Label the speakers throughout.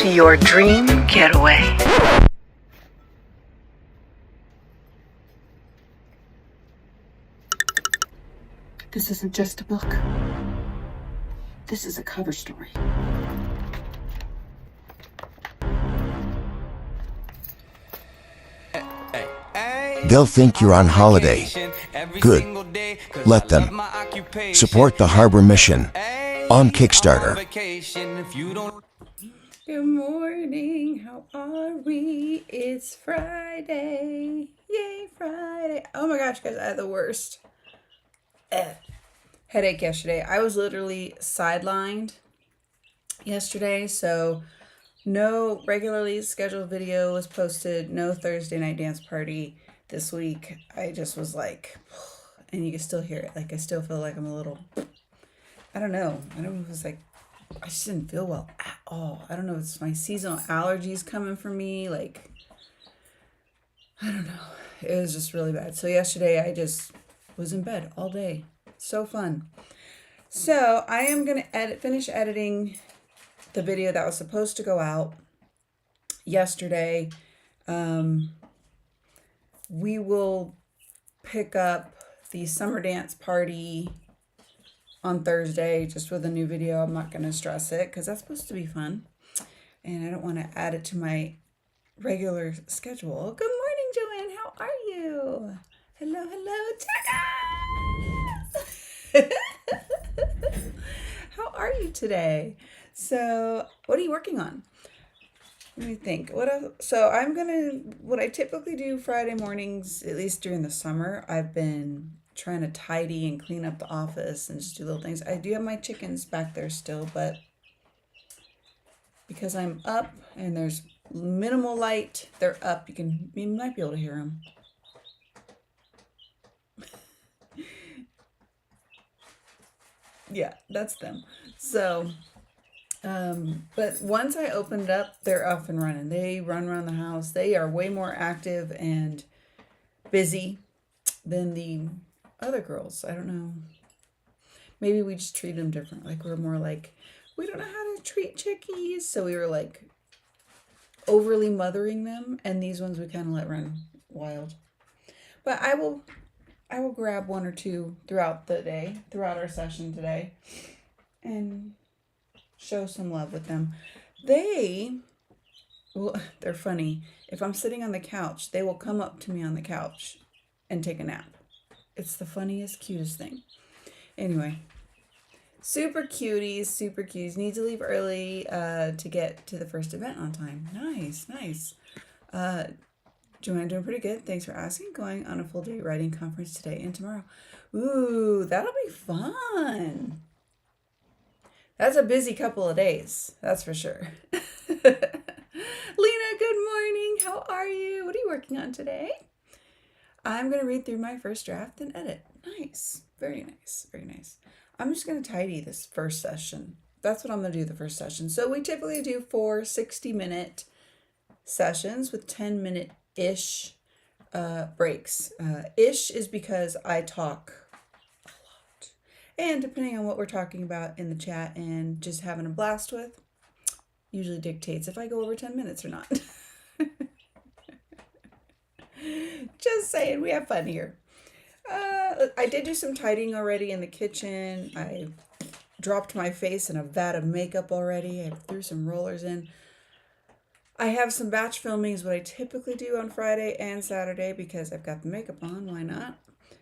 Speaker 1: to your dream getaway.
Speaker 2: This isn't just a book. This is a cover story.
Speaker 3: They'll think you're on holiday. Good. Let them. Support the Harbor Mission on Kickstarter.
Speaker 4: Good morning, how are we? It's Friday. Yay, Friday. Oh my gosh, guys, I had the worst headache yesterday. I was literally sidelined yesterday, so no regularly scheduled video was posted, no Thursday night dance party this week. I just was like, and you can still hear it, like I still feel like I'm a little, I don't know if it was like, I just didn't feel well at all. I don't know if it's my seasonal allergies coming for me, like, I don't know. It was just really bad. So yesterday I just was in bed all day. So fun. So I am going to finish editing the video that was supposed to go out yesterday. We will pick up the summer dance party on Thursday just with a new video. I'm not going to stress it because that's supposed to be fun. And I don't want to add it to my regular schedule. Good morning, Joanne. How are you? Hello, Tigers. How are you today? So what are you working on? Let me think. What else? So what I typically do Friday mornings, at least during the summer, I've been trying to tidy and clean up the office and just do little things. I do have my chickens back there still, but because I'm up and there's minimal light, they're up. You might be able to hear them. Yeah, that's them. So, but once I opened up, they're up and running. They run around the house. They are way more active and busy than the other girls. I don't know. Maybe we just treat them different. Like we're more like, we don't know how to treat chickies. So we were like overly mothering them. And these ones we kind of let run wild. But I will grab one or two throughout the day, throughout our session today, and show some love with them. They're funny. If I'm sitting on the couch, they will come up to me on the couch and take a nap. It's the funniest, cutest thing. Anyway, super cuties. Need to leave early to get to the first event on time. Nice. Joanne, doing pretty good. Thanks for asking. Going on a full day writing conference today and tomorrow. Ooh, that'll be fun. That's a busy couple of days. That's for sure. Lena, good morning. How are you? What are you working on today? I'm going to read through my first draft and edit. Nice. Very nice. I'm just going to tidy this first session. That's what I'm going to do the first session. So we typically do 4 60-minute sessions with 10-minute-ish breaks. Ish is because I talk a lot. And depending on what we're talking about in the chat and just having a blast with, usually dictates if I go over 10 minutes or not. Just saying, we have fun here. I did do some tidying already in the kitchen. I dropped my face in a vat of makeup already. I threw some rollers in. I have some batch filming is what I typically do on Friday and Saturday because I've got the makeup on. Why not?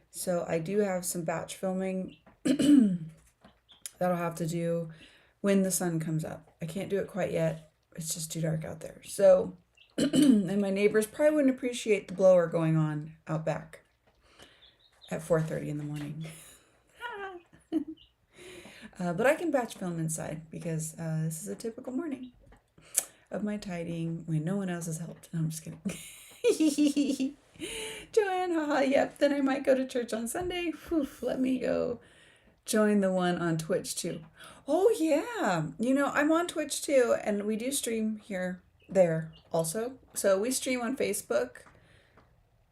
Speaker 4: So I do have some batch filming that I'll have to do when the sun comes up. I can't do it quite yet. It's just too dark out there. So, and my neighbors probably wouldn't appreciate the blower going on out back at 4:30 in the morning. But I can batch film inside because this is a typical morning of my tidying when no one else has helped. No, I'm just kidding. Joanne, haha, yep. Then I might go to church on Sunday. Whew, let me go join the one on Twitch too. Oh yeah. I'm on Twitch too, and we do stream there also. So we stream on Facebook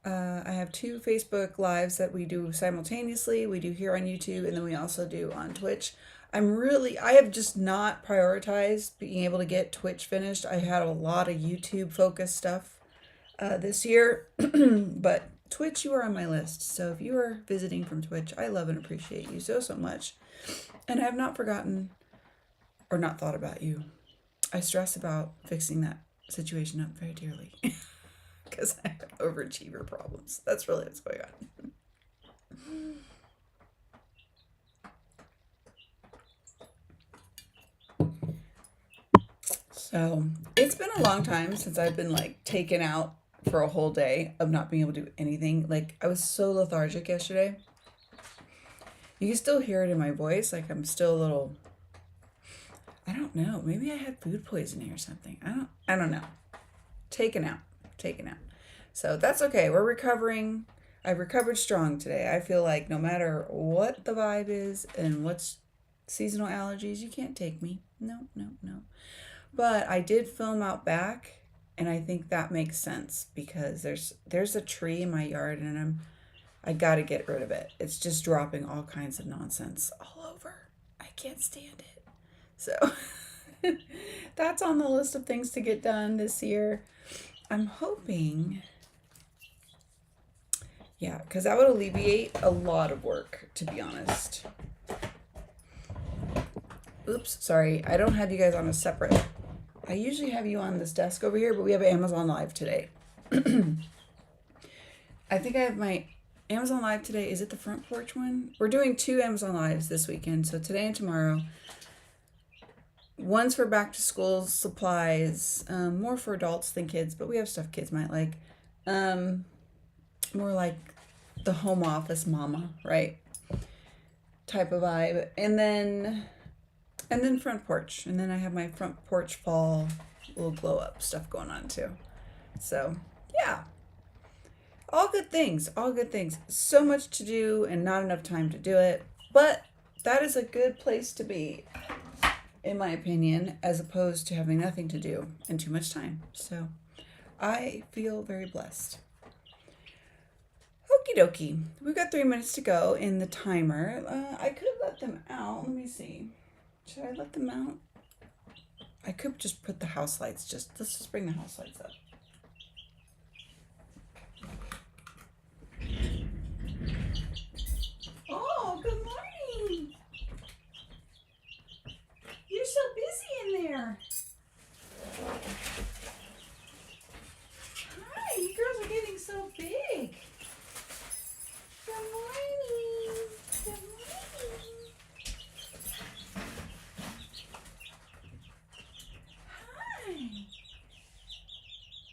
Speaker 4: I have 2 Facebook lives that we do simultaneously. We do here on YouTube, and then we also do on Twitch. I have just not prioritized being able to get Twitch finished. I had a lot of YouTube focused stuff this year, but Twitch, you are on my list. So if you are visiting from Twitch, I love and appreciate you so much. And I have not forgotten or not thought about you. I stress about fixing that situation up very dearly because I have overachiever problems. That's really what's going on. So it's been a long time since I've been like taken out for a whole day of not being able to do anything. Like I was so lethargic yesterday. You can still hear it in my voice. Like I'm still a little, I don't know. Maybe I had food poisoning or something. I don't know. Taken out. So that's okay. We're recovering. I recovered strong today. I feel like no matter what the vibe is and what's seasonal allergies, you can't take me. No. But I did film out back, and I think that makes sense because there's a tree in my yard, and I got to get rid of it. It's just dropping all kinds of nonsense all over. I can't stand it. So that's on the list of things to get done this year. I'm hoping, yeah, because that would alleviate a lot of work, to be honest. Oops, sorry. I don't have you guys on a separate. I usually have you on this desk over here, but we have Amazon Live today. I think I have my Amazon Live today. Is it the front porch one? We're doing 2 Amazon Lives this weekend, so today and tomorrow. One's for back to school supplies, more for adults than kids, but we have stuff kids might like. More like the home office mama, right? Type of vibe. And then front porch. And then I have my front porch fall little glow up stuff going on too. So yeah. All good things. So much to do and not enough time to do it. But that is a good place to be, in my opinion, as opposed to having nothing to do and too much time. So I feel very blessed. Okie dokie. We've got 3 minutes to go in the timer. I could have let them out. Let me see. Should I let them out? I could just put the house lights. Let's just bring the house lights up. Oh, good morning. You're so busy in there. Hi, you girls are getting so big. Good morning. Good morning. Hi.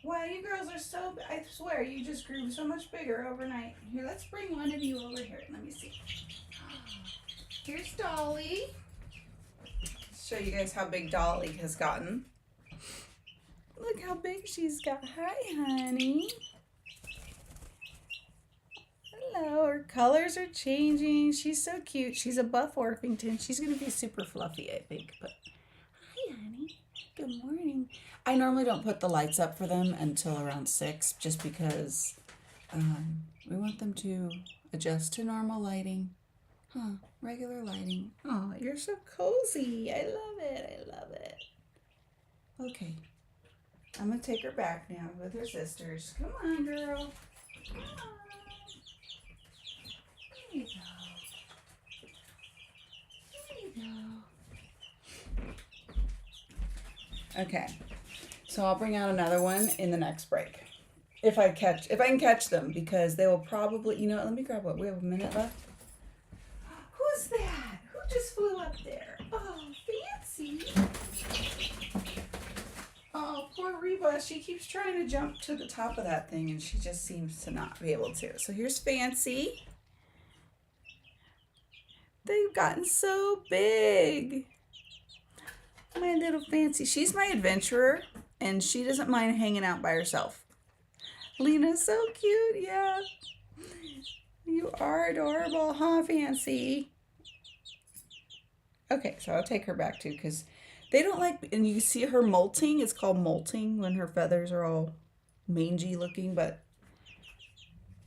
Speaker 4: Wow, you girls are so, I swear, you just grew so much bigger overnight. Here, let's bring one of you over here. Let me see. Here's Dolly. Show you guys how big Dolly has gotten. Look how big she's got. Hi, honey. Hello. Her colors are changing. She's so cute. She's a buff Orpington. She's going to be super fluffy, I think. But hi, honey. Good morning. I normally don't put the lights up for them until around 6, just because we want them to adjust to normal lighting. Regular lighting. Oh, you're so cozy. I love it. Okay. I'm going to take her back now with her sisters. Come on, girl. Come on. There you go. Okay. So I'll bring out another one in the next break. If I can catch them, because they will probably, you know what, let me grab what, we have a minute left. Who's that? Who just flew up there? Oh, Fancy. Oh, poor Reba. She keeps trying to jump to the top of that thing, and she just seems to not be able to. So here's Fancy. They've gotten so big. My little Fancy. She's my adventurer, and she doesn't mind hanging out by herself. Lena's so cute. Yeah. You are adorable, huh, Fancy? Okay, so I'll take her back too, because they don't like, and you see her molting. It's called molting when her feathers are all mangy looking, but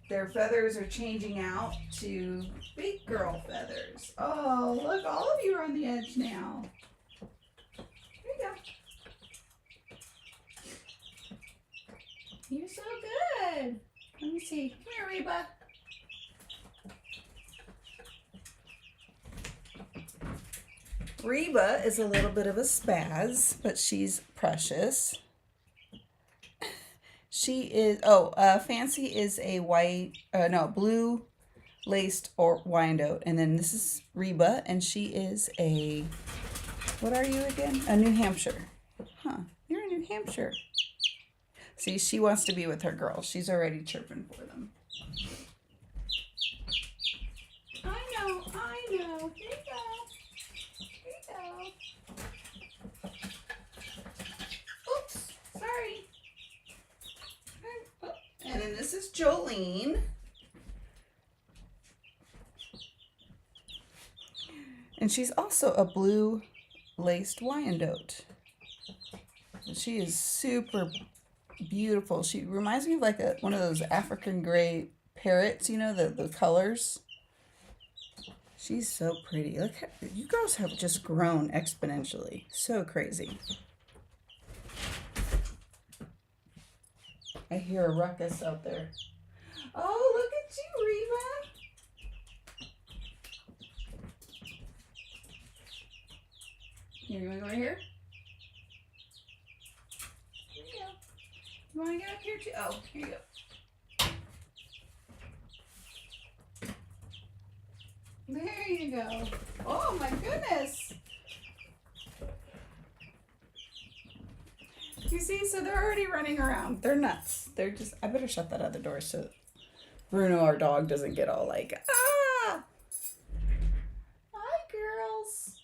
Speaker 4: their feathers are changing out to big girl feathers. Oh, look, all of you are on the edge now. Here you go. You're so good. Let me see. Come here, Reba. Reba is a little bit of a spaz, but she's precious. She is, Fancy is a blue laced or Wyandotte. And then this is Reba, and she is a, what are you again? A New Hampshire. Huh, you're a New Hampshire. See, she wants to be with her girls. She's already chirping for them. I know. Here you go. Oops, sorry. And then this is Jolene. And she's also a blue laced Wyandotte. She is super beautiful. She reminds me of like one of those African gray parrots, you know, the colors. She's so pretty. Look, you girls have just grown exponentially. So crazy. I hear a ruckus out there. Oh, look at you, Reba. Here, you want to go right here? Here you go. You want to get up here too? Oh, here you go. There you go. Oh my goodness. You see, so they're already running around. They're nuts. They're just, I better shut that other door so Bruno, our dog, doesn't get all like, ah. Hi, girls.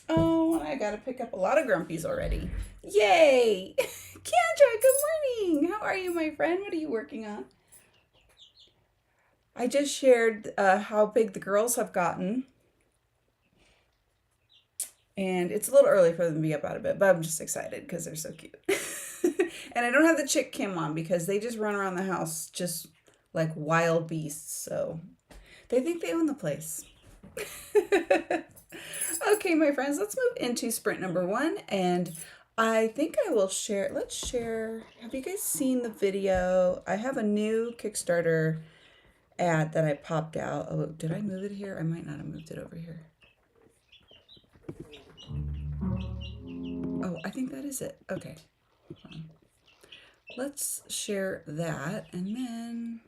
Speaker 4: Oh, and I got to pick up a lot of grumpies already. Yay. Kendra, good morning. How are you, my friend? What are you working on? I just shared how big the girls have gotten. And it's a little early for them to be up out of bed, but I'm just excited because they're so cute. And I don't have the chick cam on because they just run around the house just like wild beasts. So they think they own the place. Okay, my friends, let's move into sprint number 1. And I think I will share, let's share. Have you guys seen the video? I have a new Kickstarter ad that I popped out. Oh, did I move it here? I might not have moved it over here. Oh, I think that is it. Okay. Hold on. Let's share that and then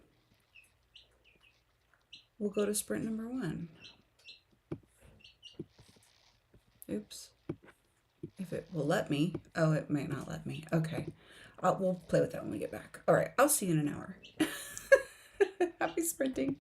Speaker 4: we'll go to sprint number 1. Oops. If it will let me. Oh, it might not let me. Okay. We'll play with that when we get back. All right. I'll see you in an hour. Happy sprinting.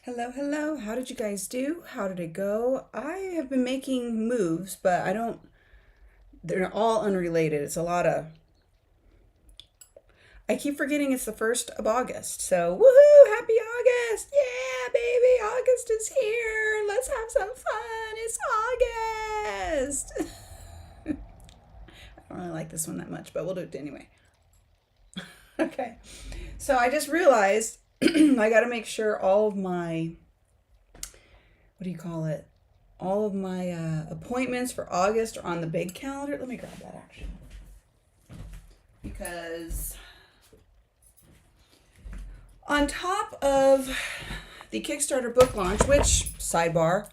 Speaker 4: Hello, hello. How did you guys do? How did it go? I have been making moves, but they're all unrelated. It's a lot of, I keep forgetting it's the 1st of August. So, woohoo, happy August. Yeah, baby, August is here. Let's have some fun. It's August. I don't really like this one that much, but we'll do it anyway. Okay. So I just realized I got to make sure all of my, all of my appointments for August are on the big calendar. Let me grab that actually. Because on top of the Kickstarter book launch, which, sidebar,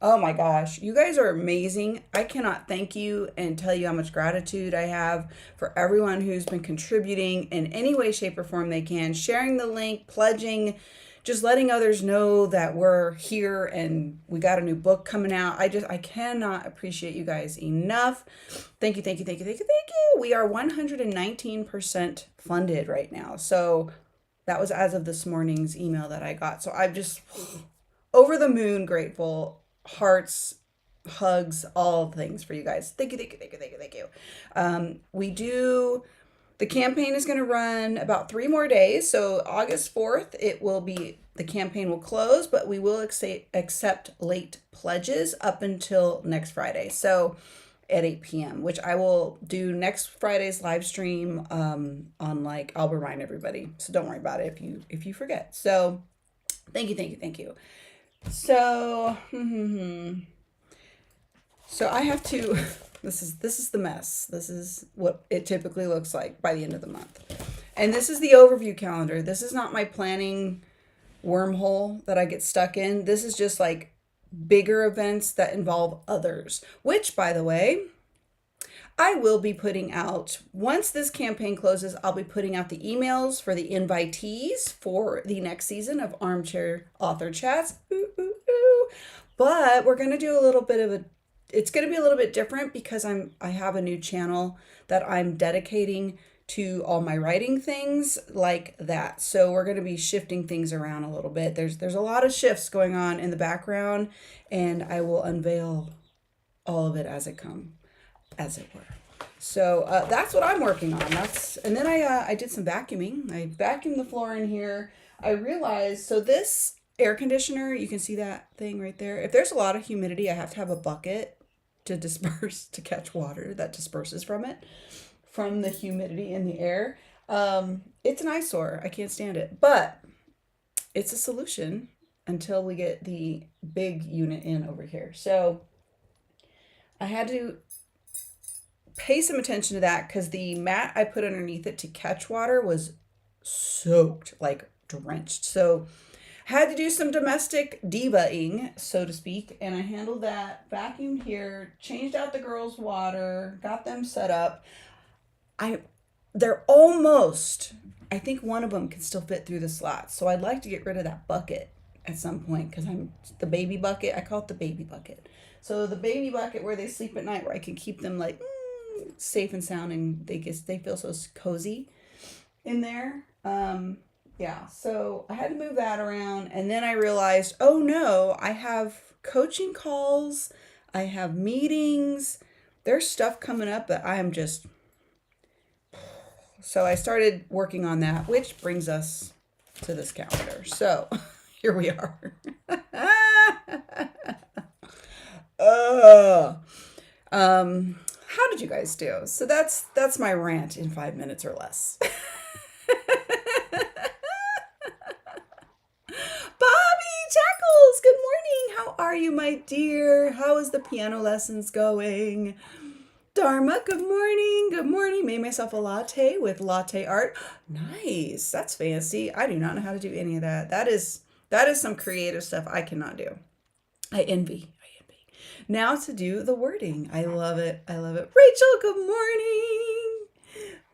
Speaker 4: oh my gosh, you guys are amazing. I cannot thank you and tell you how much gratitude I have for everyone who's been contributing in any way, shape, or form they can, sharing the link, pledging, just letting others know that we're here and we got a new book coming out. I cannot appreciate you guys enough. Thank you, thank you, thank you, thank you, thank you. We are 119% funded right now. So that was as of this morning's email that I got. So I'm just over the moon grateful. Hearts, hugs, all things for you guys. Thank you, thank you, thank you, thank you, thank you. The campaign is going to run about 3 more days. So August 4th, the campaign will close, but we will accept late pledges up until next Friday. So at 8 p.m., which I will do next Friday's live stream I'll remind everybody. So don't worry about it if you forget. So thank you, thank you, thank you. So, so I have to, this is the mess. This is what it typically looks like by the end of the month. And this is the overview calendar. This is not my planning wormhole that I get stuck in. This is just like bigger events that involve others, which, by the way, I will be putting out, once this campaign closes, I'll be putting out the emails for the invitees for the next season of Armchair Author Chats. But we're going to do it's going to be a little bit different because I have a new channel that I'm dedicating to all my writing things like that. So we're going to be shifting things around a little bit. There's a lot of shifts going on in the background, and I will unveil all of it as it were. So that's what I'm working on. And then I did some vacuuming. I vacuumed the floor in here. I realized, so this air conditioner, you can see that thing right there. If there's a lot of humidity, I have to have a bucket to catch water that disperses from the humidity in the air. It's an eyesore. I can't stand it, but it's a solution until we get the big unit in over here. So I had to pay some attention to that because the mat I put underneath it to catch water was soaked, like drenched. So I had to do some domestic diva-ing, so to speak, and I handled that, vacuumed here, changed out the girls' water, got them set up. They're almost, I think one of them can still fit through the slots. So I'd like to get rid of that bucket at some point because the baby bucket, I call it the baby bucket. So the baby bucket where they sleep at night, where I can keep them like safe and sound, and they feel so cozy in there. Yeah, so I had to move that around, and then I realized, oh no, I have coaching calls, I have meetings, there's stuff coming up that I am just, so I started working on that, which brings us to this calendar. So here we are. How did you guys do? So that's my rant in 5 minutes or less. Jackals, good morning. How are you, my dear? How is the piano lessons going? Dharma, good morning. Good morning. Made myself a latte with latte art. Nice. That's fancy. I do not know how to do any of that. That is some creative stuff I cannot do. I envy. Now to do the wording. I love it. I love it. Rachel, good morning.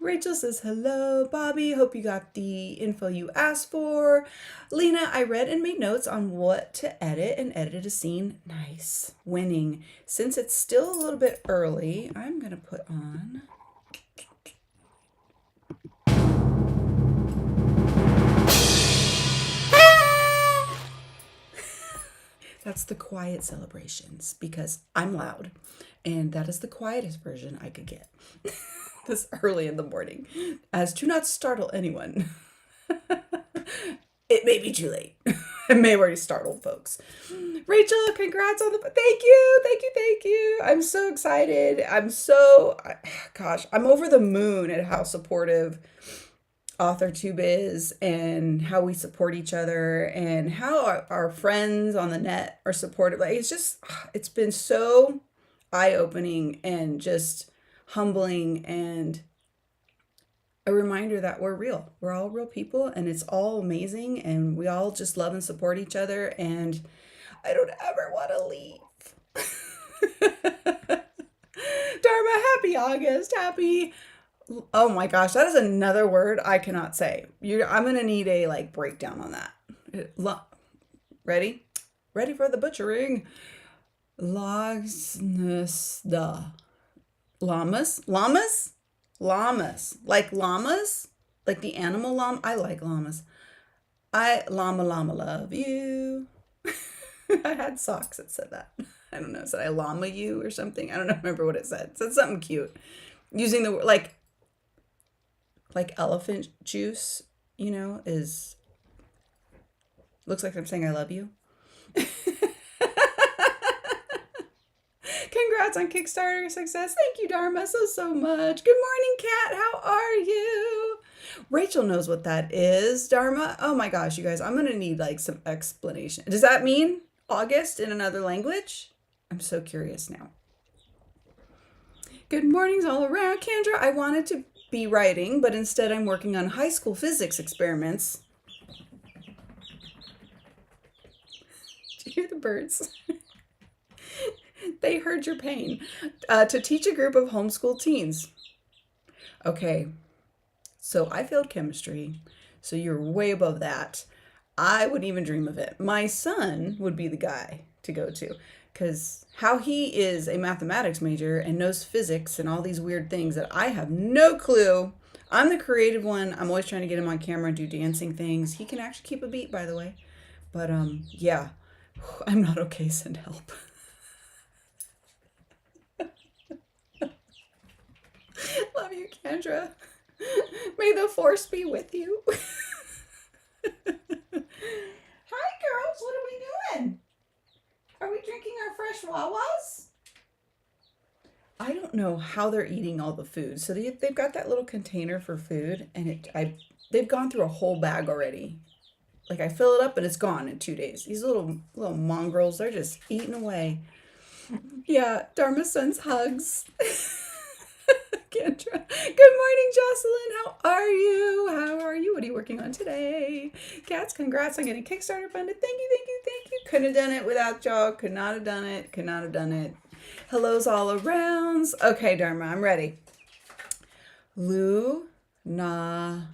Speaker 4: Rachel says, hello, Bobby. Hope you got the info you asked for. Lena, I read and made notes on what to edit and edited a scene. Nice. Winning. Since it's still a little bit early, I'm going to put on... That's the quiet celebrations because I'm loud, and that is the quietest version I could get this early in the morning, as to not startle anyone. It may be too late. It may have already startled folks. Rachel, congrats on the... Thank you, thank you, thank you. I'm so excited. I'm over the moon at how supportive AuthorTube is and how we support each other and how our friends on the net are supportive. Like, it's been so eye-opening and just humbling and a reminder that we're real. We're all real people and it's all amazing and we all just love and support each other and I don't ever want to leave. Dharma, happy August. Oh my gosh, that is another word I cannot say. I'm going to need a breakdown on that. Ready? Ready for the butchering. Lagsnusda. Llamas? Like llamas? Like the animal llama? I like llamas. Llama love you. I had socks that said that. I don't know. Said I llama you or something. I don't remember what it said. It said something cute. Using the word like elephant juice, looks like I'm saying I love you. Congrats on Kickstarter success. Thank you, Dharma, so much. Good morning, Kat. How are you? Rachel knows what that is. Dharma. Oh my gosh, you guys, I'm going to need some explanation. Does that mean August in another language? I'm so curious now. Good mornings all around. Kendra, I wanted to be writing, but instead I'm working on high school physics experiments. Do you hear the birds? They heard your pain. To teach a group of homeschool teens. Okay, so I failed chemistry, so you're way above that. I wouldn't even dream of it. My son would be the guy to go to, because how he is a mathematics major and knows physics and all these weird things that I have no clue. I'm the creative one. I'm always trying to get him on camera and do dancing things. He can actually keep a beat, by the way. But yeah, I'm not okay. Send help. Love you, Kendra. May the force be with you. Hi, girls. What are we doing? Are we drinking our fresh Wawas? I don't know how they're eating all the food. So they've got that little container for food, and they've gone through a whole bag already. Like I fill it up and it's gone in 2 days. These little mongrels, they're just eating away. Yeah, Dharma sends hugs. Kendra. Good morning, Jocelyn. How are you? What are you working on today? Cats, congrats on getting Kickstarter funded. Thank you. Couldn't have done it without y'all. Could not have done it. Hellos all around. Okay, Dharma, I'm ready. Lunasa.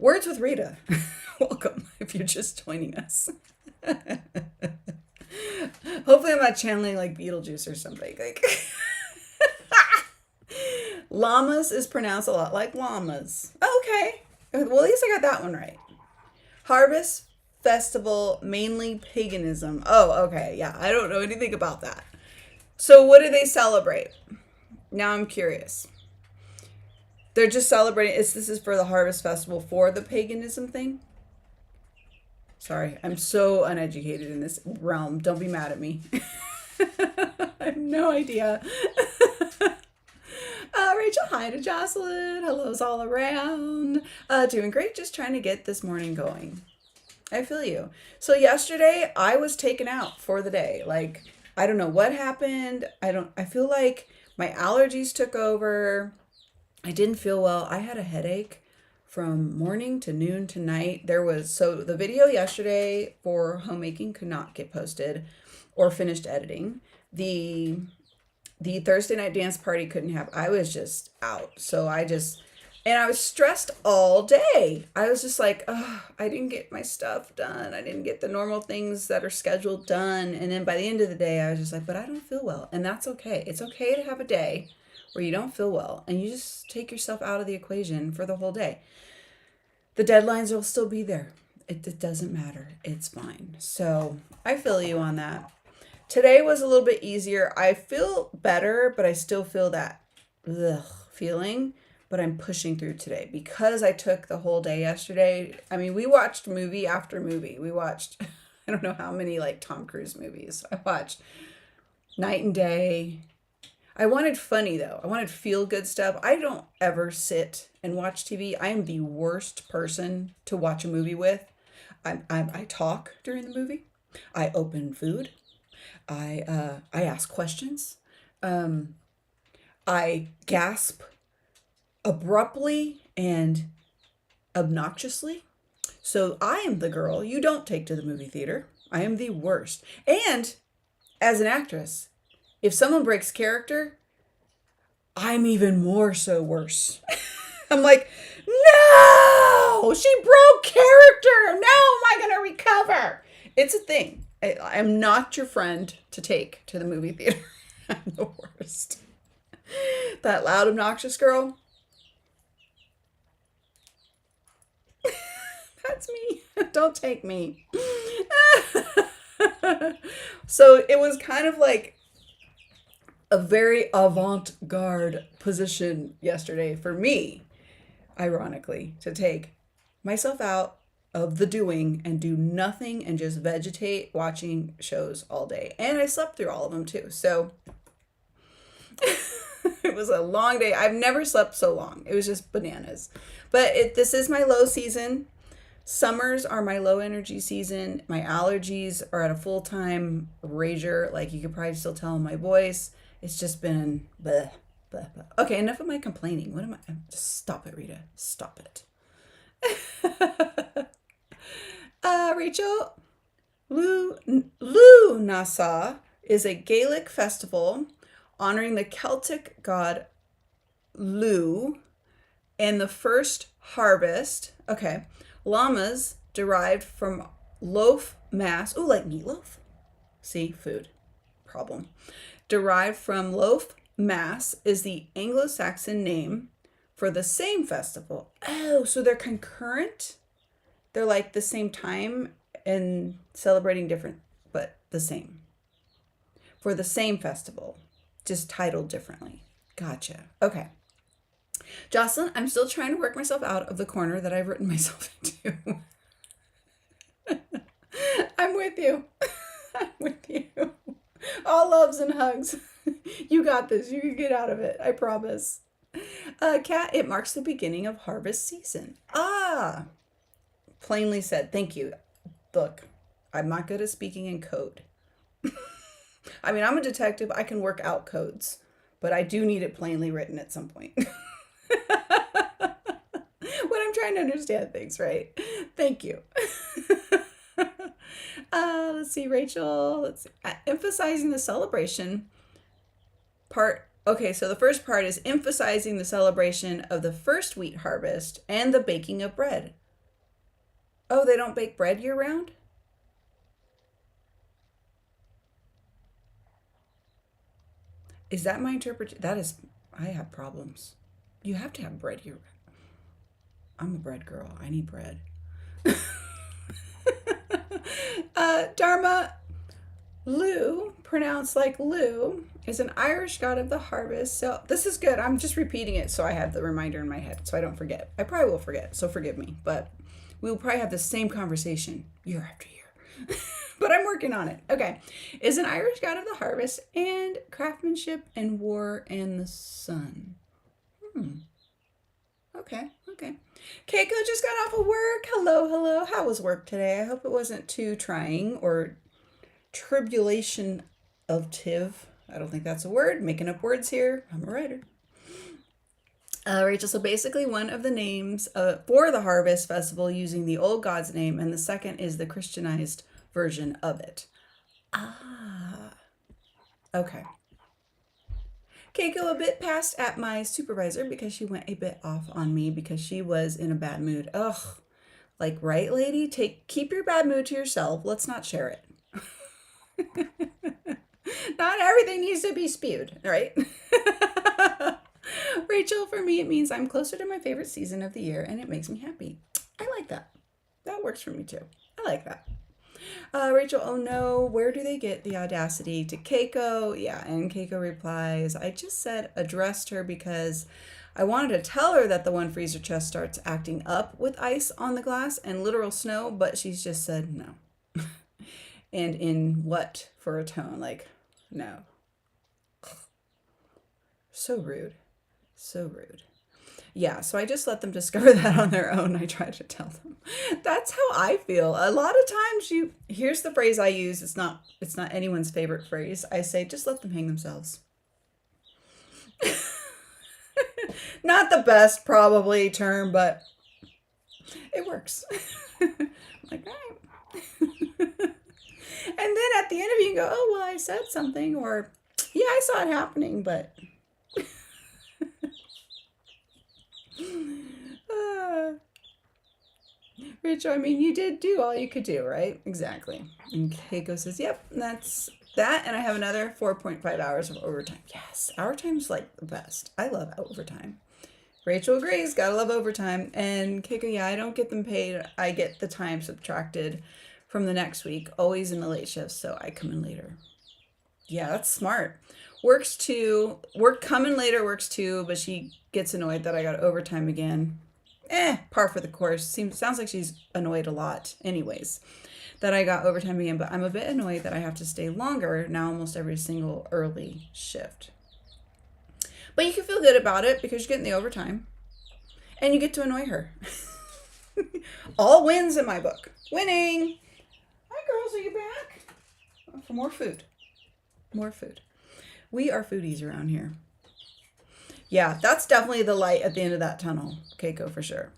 Speaker 4: Words with Rita. Welcome if you're just joining us. Hopefully I'm not channeling like Beetlejuice or something. Llamas is pronounced a lot like llamas. Okay. Well, at least I got that one right. Harvest festival, mainly paganism. Oh, okay. Yeah, I don't know anything about that. So what do they celebrate? Now I'm curious. They're just celebrating. This is for the Harvest Festival for the paganism thing. Sorry, I'm so uneducated in this realm. Don't be mad at me. I have no idea. Rachel, hi to Jocelyn. Hellos all around. Doing great. Just trying to get this morning going. I feel you. So yesterday I was taken out for the day. I don't know what happened. I feel like my allergies took over. I didn't feel well. I had a headache from morning to noon to night. So the video yesterday for homemaking could not get posted or finished editing. The Thursday night dance party couldn't happen. I was just out. So I And I was stressed all day. I was just like, oh, I didn't get my stuff done. I didn't get the normal things that are scheduled done. And then by the end of the day, I was just like, but I don't feel well. And that's okay. It's okay to have a day where you don't feel well. And you just take yourself out of the equation for the whole day. The deadlines will still be there. It doesn't matter. It's fine. So I feel you on that. Today was a little bit easier. I feel better, but I still feel that feeling. But I'm pushing through today because I took the whole day yesterday. I mean, we watched movie after movie. We watched, I don't know how many like Tom Cruise movies. I watched Night and Day. I wanted funny though. I wanted feel good stuff. I don't ever sit and watch TV. I am the worst person to watch a movie with. I talk during the movie. I open food. I ask questions. I gasp abruptly and obnoxiously. So I am the girl you don't take to the movie theater. I am the worst. And as an actress, if someone breaks character, I'm even more so worse. I'm like, no, she broke character. Now am I going to recover? It's a thing. I'm not your friend to take to the movie theater. I'm the worst. That loud, obnoxious girl. That's me. Don't take me. So it was kind of like a very avant-garde position yesterday for me, ironically, to take myself out of the doing and do nothing and just vegetate watching shows all day. And I slept through all of them too. So it was a long day. I've never slept so long. It was just bananas. But this is my low season. Summers are my low energy season. My allergies are at a full-time rager. Like you could probably still tell in my voice. It's just been bleh, bleh, bleh. Okay, enough of my complaining. What am I? Just stop it, Rita. Stop it. Rachel, Lunasa is a Gaelic festival honoring the Celtic god Lugh and the first harvest. Okay. Llamas derived from loaf mass. Oh, like meatloaf? See, food. Problem. Derived from loaf mass is the Anglo-Saxon name for the same festival. Oh, so they're concurrent? They're like the same time and celebrating different, but the same. For the same festival, just titled differently. Gotcha. Okay. Jocelyn, I'm still trying to work myself out of the corner that I've written myself into. I'm with you. I'm with you. All loves and hugs. You got this. You can get out of it. I promise. Kat, it marks the beginning of harvest season. Ah, plainly said. Thank you. Look, I'm not good at speaking in code. I mean, I'm a detective. I can work out codes, but I do need it plainly written at some point. When I'm trying to understand things, right? Thank you. Let's see, Rachel. Let's see. Emphasizing the celebration part. Okay, so the first part is emphasizing the celebration of the first wheat harvest and the baking of bread. Oh, they don't bake bread year round? Is that my interpretation? That is, I have problems. You have to have bread year round. I'm a bread girl. I need bread. Dharma Lugh, pronounced like Lou, is an Irish god of the harvest. So this is good. I'm just repeating it so I have the reminder in my head so I don't forget. I probably will forget, so forgive me. But we will probably have the same conversation year after year. But I'm working on it. Okay. Is an Irish god of the harvest and craftsmanship and war and the sun. Okay. Keiko just got off of work. Hello. How was work today? I hope it wasn't too trying or tribulation of tiv. I don't think that's a word. Making up words here. I'm a writer. Rachel, so basically one of the names for the harvest festival using the old god's name, and the second is the Christianized version of it. Ah. Okay. Keiko a bit past at my supervisor because she went a bit off on me because she was in a bad mood. Ugh. Like, right, lady? Keep your bad mood to yourself. Let's not share it. Not everything needs to be spewed, right? Rachel, for me, it means I'm closer to my favorite season of the year, and it makes me happy. I like that. That works for me, too. I like that. Rachel, oh no, where do they get the audacity to Keiko? Yeah, and Keiko replies, I just said addressed her because I wanted to tell her that the one freezer chest starts acting up with ice on the glass and literal snow, but she's just said no. And in what for a tone? Like, no. So rude. So rude. Yeah, so I just let them discover that on their own. I try to tell them. That's how I feel. A lot of times here's the phrase I use. It's not anyone's favorite phrase. I say, just let them hang themselves. Not the best probably term, but it works. I'm like, all right. And then at the end of it, you go, oh, well, I said something, or yeah, I saw it happening, but Rachel, I mean, you did do all you could do, right? Exactly. And Keiko says, yep, that's that. And I have another 4.5 hours of overtime. Yes, overtime's like the best. I love overtime. Rachel agrees, gotta love overtime. And Keiko, yeah, I don't get them paid. I get the time subtracted from the next week, always in the late shifts, so I come in later. Yeah, that's smart. Works too. Work coming later works too, but she gets annoyed that I got overtime again. Par for the course. Sounds like she's annoyed a lot anyways that I got overtime again, but I'm a bit annoyed that I have to stay longer now almost every single early shift. But you can feel good about it because you're getting the overtime and you get to annoy her. All wins in my book. Winning. Hi girls, are you back? For more food. More food. We are foodies around here. Yeah, that's definitely the light at the end of that tunnel, Keiko, for sure.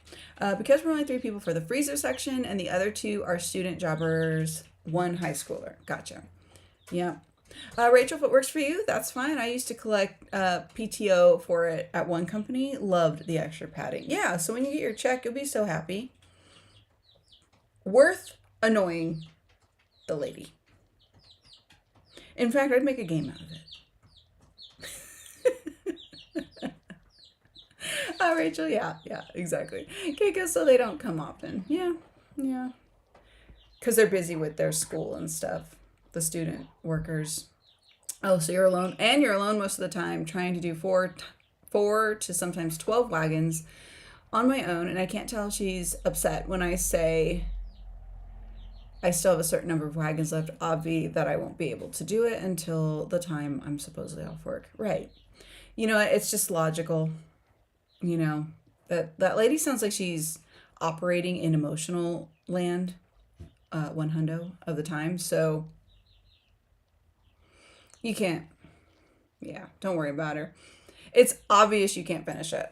Speaker 4: Because we're only 3 people for the freezer section, and the other 2 are student jobbers, 1 high schooler. Gotcha. Yeah. Rachel, if it works for you, that's fine. I used to collect PTO for it at one company. Loved the extra padding. Yeah, so when you get your check, you'll be so happy. Worth annoying the lady. In fact, I'd make a game out of it. Rachel, yeah, exactly. Keiko, so they don't come often. Yeah. Because they're busy with their school and stuff, the student workers. Oh, so you're alone, and you're alone most of the time trying to do 4 to sometimes 12 wagons on my own, and I can't tell if she's upset when I say I still have a certain number of wagons left, obvi that I won't be able to do it until the time I'm supposedly off work. Right. You know, it's just logical. You know, that lady sounds like she's operating in emotional land 100% of the time. So you can't, don't worry about her. It's obvious you can't finish it.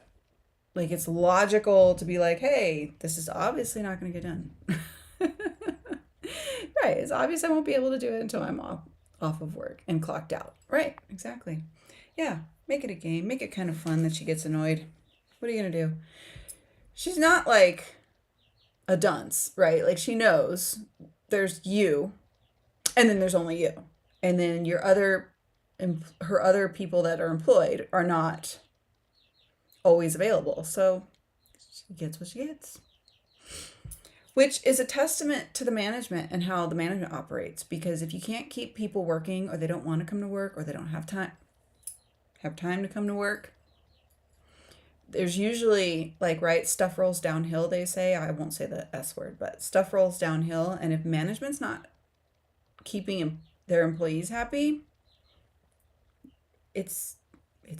Speaker 4: Like, it's logical to be like, hey, this is obviously not going to get done. Right. It's obvious I won't be able to do it until I'm off of work and clocked out. Right. Exactly. Yeah. Make it a game. Make it kind of fun that she gets annoyed. What are you going to do? She's not like a dunce, right? Like, she knows there's you and then there's only you. And then her other people that are employed are not always available. So she gets what she gets. Which is a testament to the management and how the management operates. Because if you can't keep people working, or they don't want to come to work, or they don't have time to come to work, there's usually, like, right, stuff rolls downhill, they say. I won't say the S word, but stuff rolls downhill. And if management's not keeping their employees happy, it's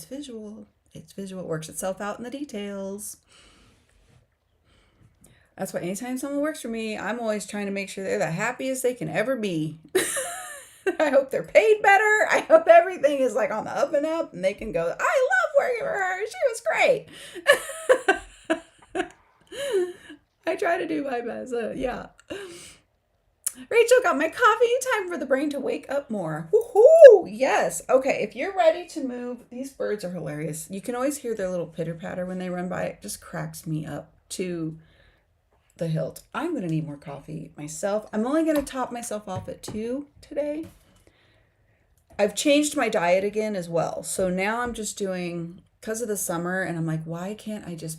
Speaker 4: visual. It's visual. It works itself out in the details. That's why anytime someone works for me, I'm always trying to make sure they're the happiest they can ever be. I hope they're paid better. I hope everything is like on the up and up, and they can go, I love working for her. She was great. I try to do my best. Yeah. Rachel got my coffee. Time for the brain to wake up more. Woohoo! Yes. Okay, if you're ready to move, these birds are hilarious. You can always hear their little pitter patter when they run by. It just cracks me up to the hilt. I'm going to need more coffee myself. I'm only going to top myself off at 2 today. I've changed my diet again as well. So now I'm just doing, because of the summer, and I'm like, why can't I just,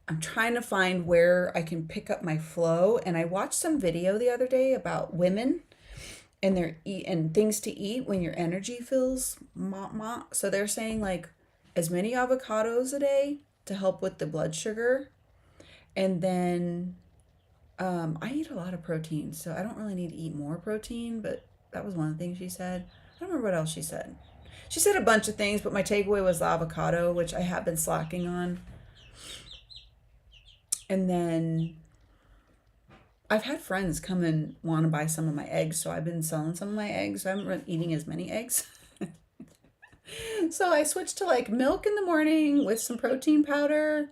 Speaker 4: I'm trying to find where I can pick up my flow. And I watched some video the other day about women and their eat and things to eat when your energy feels so they're saying like as many avocados a day to help with the blood sugar. And then I eat a lot of protein, so I don't really need to eat more protein, but that was one of the things she said. I don't remember what else she said. She said a bunch of things, but my takeaway was the avocado, which I have been slacking on. And then I've had friends come and want to buy some of my eggs, so I've been selling some of my eggs. I haven't been eating as many eggs. So I switched to like milk in the morning with some protein powder,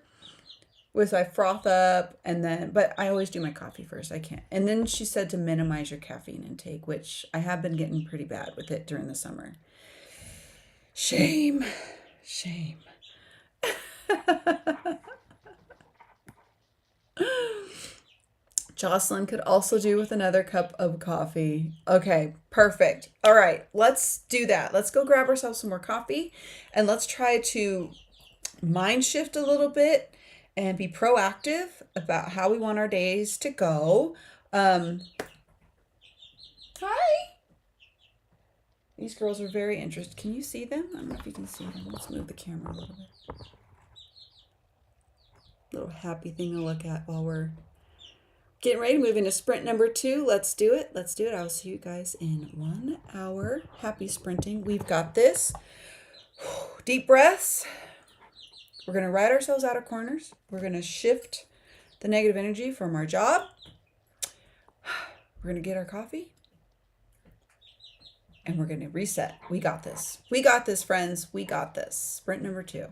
Speaker 4: with I froth up, and then, but I always do my coffee first. I can't. And then she said to minimize your caffeine intake, which I have been getting pretty bad with it during the summer. Shame. Shame. Jocelyn could also do with another cup of coffee. Okay, perfect. All right, let's do that. Let's go grab ourselves some more coffee and let's try to mind shift a little bit and be proactive about how we want our days to go. Hi. These girls are very interested. Can you see them? I don't know if you can see them. Let's move the camera a little bit. Little happy thing to look at while we're getting ready to move into sprint number 2. Let's do it. Let's do it. I'll see you guys in 1 hour. Happy sprinting. We've got this. Deep breaths. We're going to ride ourselves out of corners. We're going to shift the negative energy from our job. We're going to get our coffee. And we're going to reset. We got this. We got this, friends. We got this. Sprint number 2.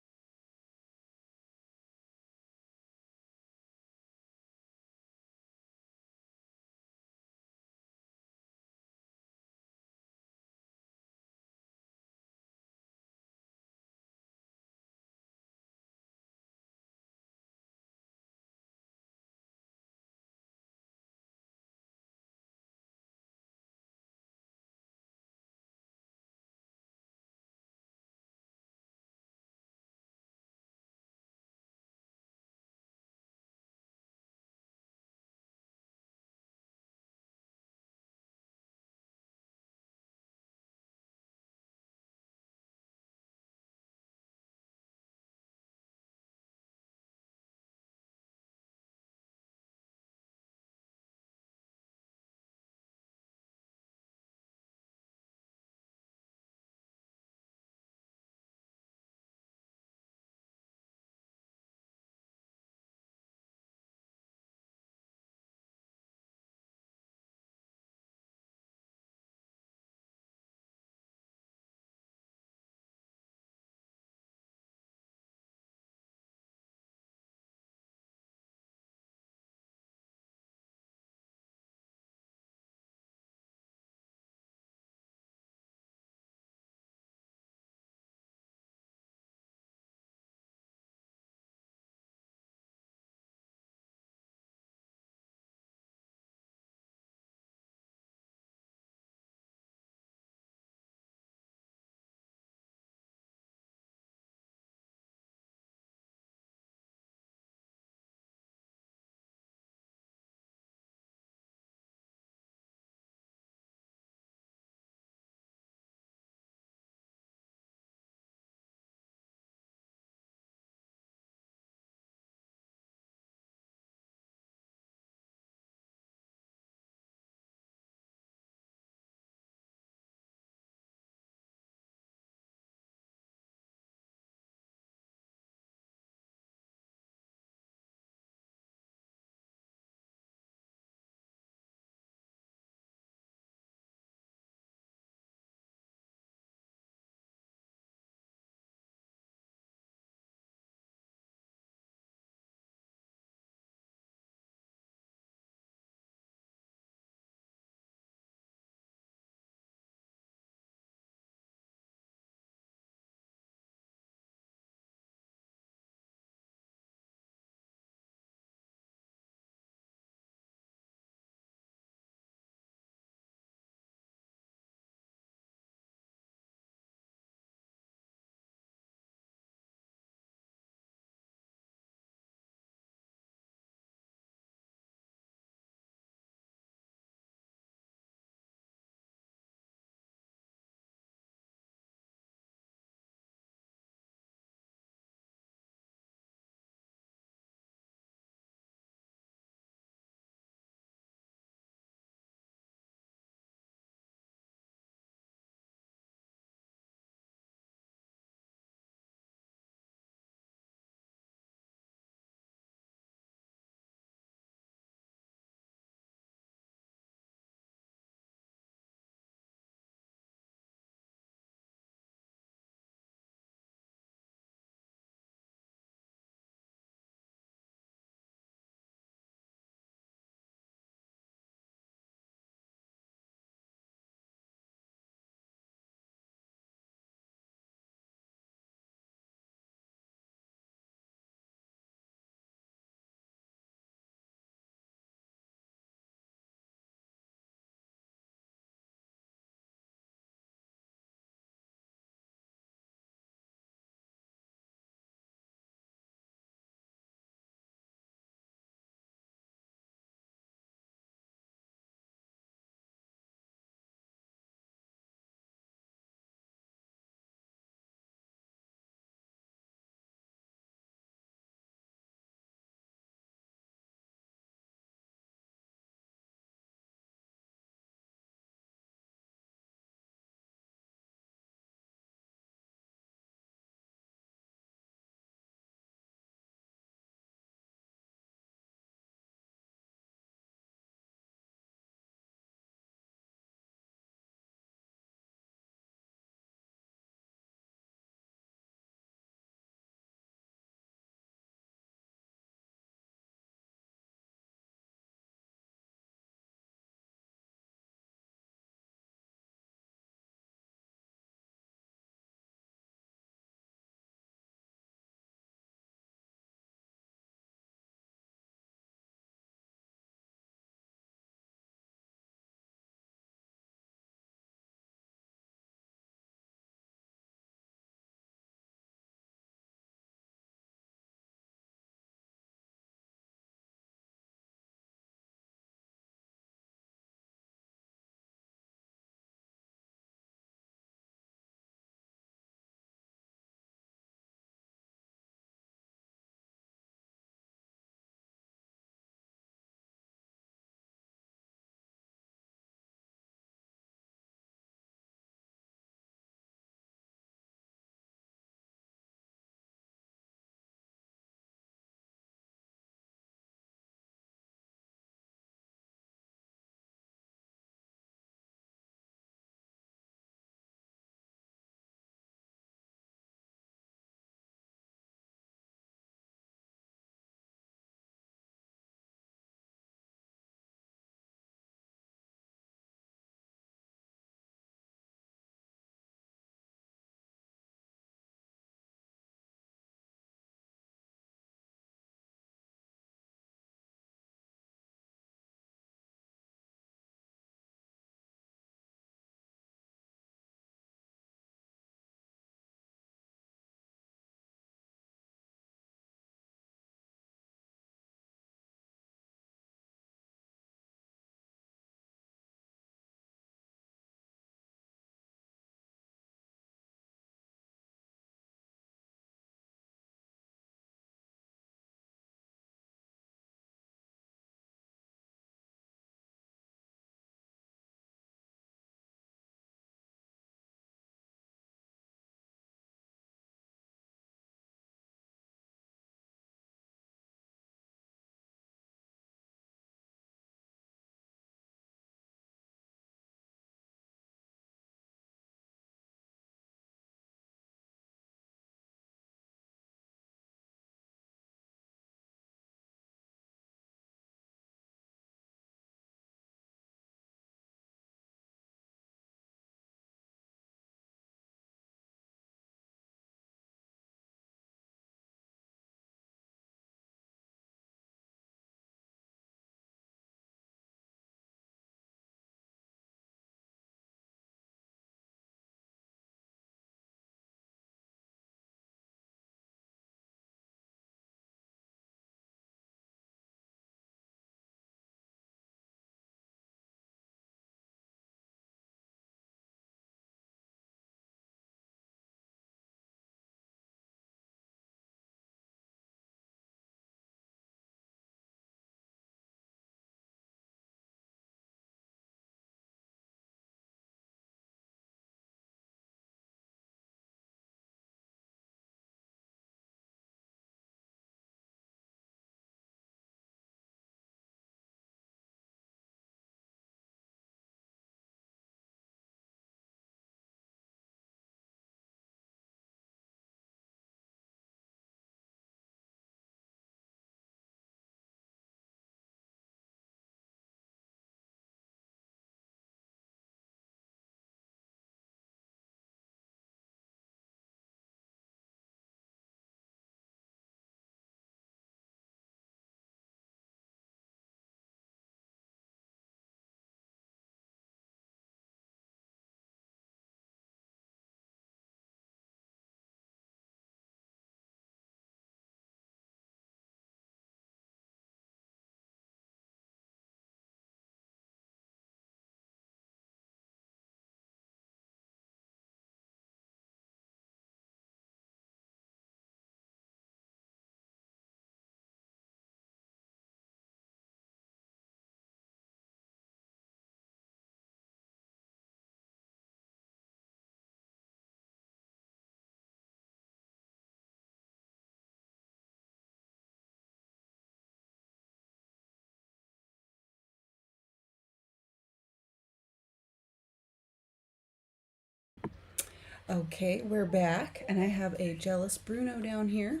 Speaker 4: Okay, we're back, and I have a jealous Bruno down here,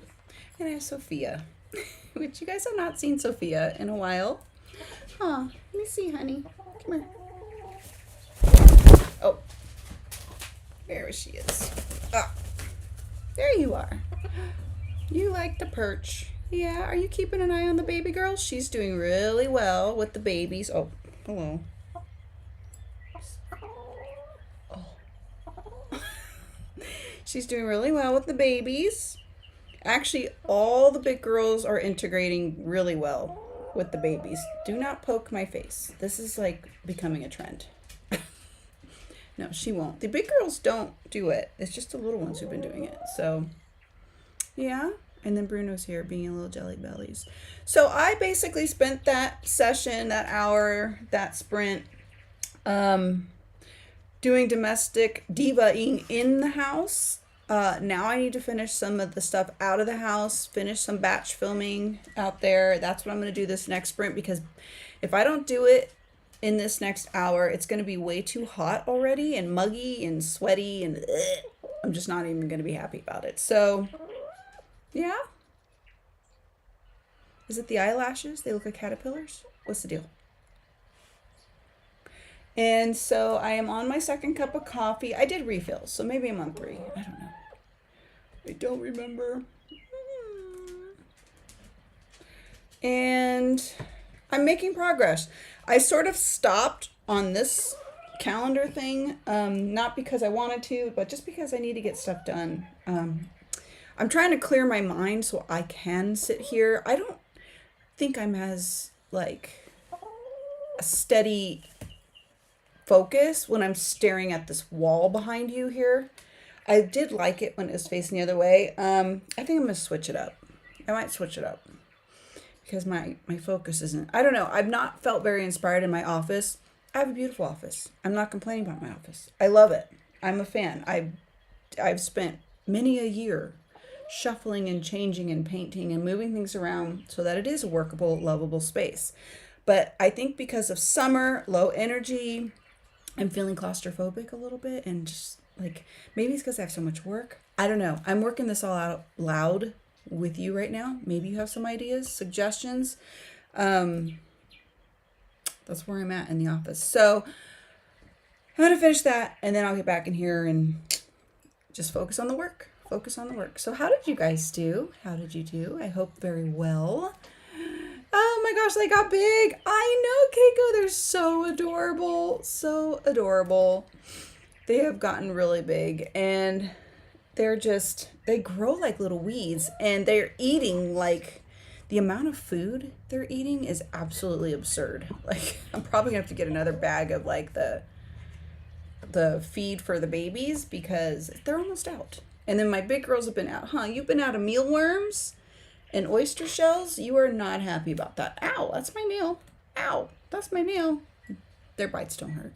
Speaker 4: and I have Sophia, which you guys have not seen Sophia in a while. Huh, let me see, honey. Come here. Oh, there she is. Ah, there you are. You like to perch. Yeah, are you keeping an eye on the baby girl? She's doing really well with the babies. Oh, hello. She's doing really well with the babies. Actually, all the big girls are integrating really well with the babies. Do not poke my face. This is like becoming a trend. No, she won't. The big girls don't do it. It's just the little ones who've been doing it. So, yeah. And then Bruno's here being a little jelly bellies. So I basically spent that session, that hour, that sprint, doing domestic divaing in the house. Now I need to finish some of the stuff out of the house, finish some batch filming out there. That's what I'm going to do this next sprint, because if I don't do it in this next hour, it's going to be way too hot already and muggy and sweaty, and I'm just not even going to be happy about it. So, yeah. Is it the eyelashes? They look like caterpillars. What's the deal? And so I am on my second cup of coffee. I did refills, so maybe I'm on 3. I don't know. I don't remember. And I'm making progress. I sort of stopped on this calendar thing, not because I wanted to, but just because I need to get stuff done. I'm trying to clear my mind so I can sit here. I don't think I'm as, like, a steady focus when I'm staring at this wall behind you here. I did like it when it was facing the other way. I think I'm going to switch it up. I might switch it up because my focus isn't, I don't know. I've not felt very inspired in my office. I have a beautiful office. I'm not complaining about my office. I love it. I'm a fan. I've spent many a year shuffling and changing and painting and moving things around so that it is a workable, lovable space. But I think because of summer, low energy, I'm feeling claustrophobic a little bit, and just like, maybe it's because I have so much work. I don't know. I'm working this all out loud with you right now. Maybe you have some ideas, suggestions. That's where I'm at in the office. So I'm going to finish that, and then I'll get back in here and just focus on the work. Focus on the work. So how did you guys do? How did you do? I hope very well. Oh my gosh, they got big. I know, Keiko. They're so adorable. So adorable. They have gotten really big, and they grow like little weeds, and they're eating, like, the amount of food they're eating is absolutely absurd. Like, I'm probably gonna have to get another bag of, like, the feed for the babies, because they're almost out. And then my big girls have been out. You've been out of mealworms and oyster shells. You are not happy about that. Ow, that's my nail. Ow, that's my nail. Their bites don't hurt.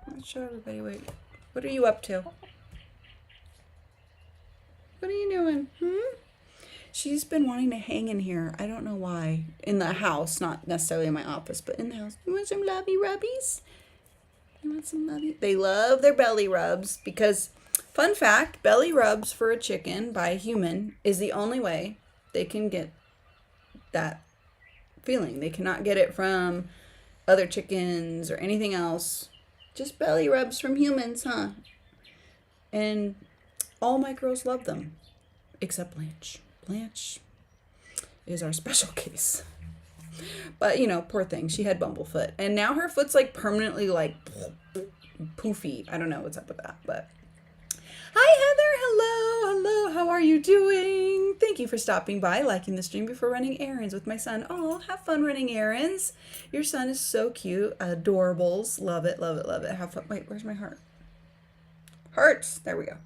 Speaker 4: Let's show everybody. Wait, what are you up to? What are you doing? She's been wanting to hang in here. I don't know why. In the house, not necessarily in my office, but in the house. You want some lovey rubbies? You want some lovey? They love their belly rubs because, fun fact, belly rubs for a chicken by a human is the only way they can get that feeling. They cannot get it from other chickens or anything else. Just belly rubs from humans, And all my girls love them, except Blanche. Blanche is our special case. But, poor thing. She had bumblefoot. And now her foot's, like, permanently, like, poofy. I don't know what's up with that, but... Hi, Heather. Hello. How are you doing? Thank you for stopping by, liking the stream before running errands with my son. Oh, have fun running errands. Your son is so cute. Adorables. Love it. Have fun. Wait, where's my heart? Hearts. There we go.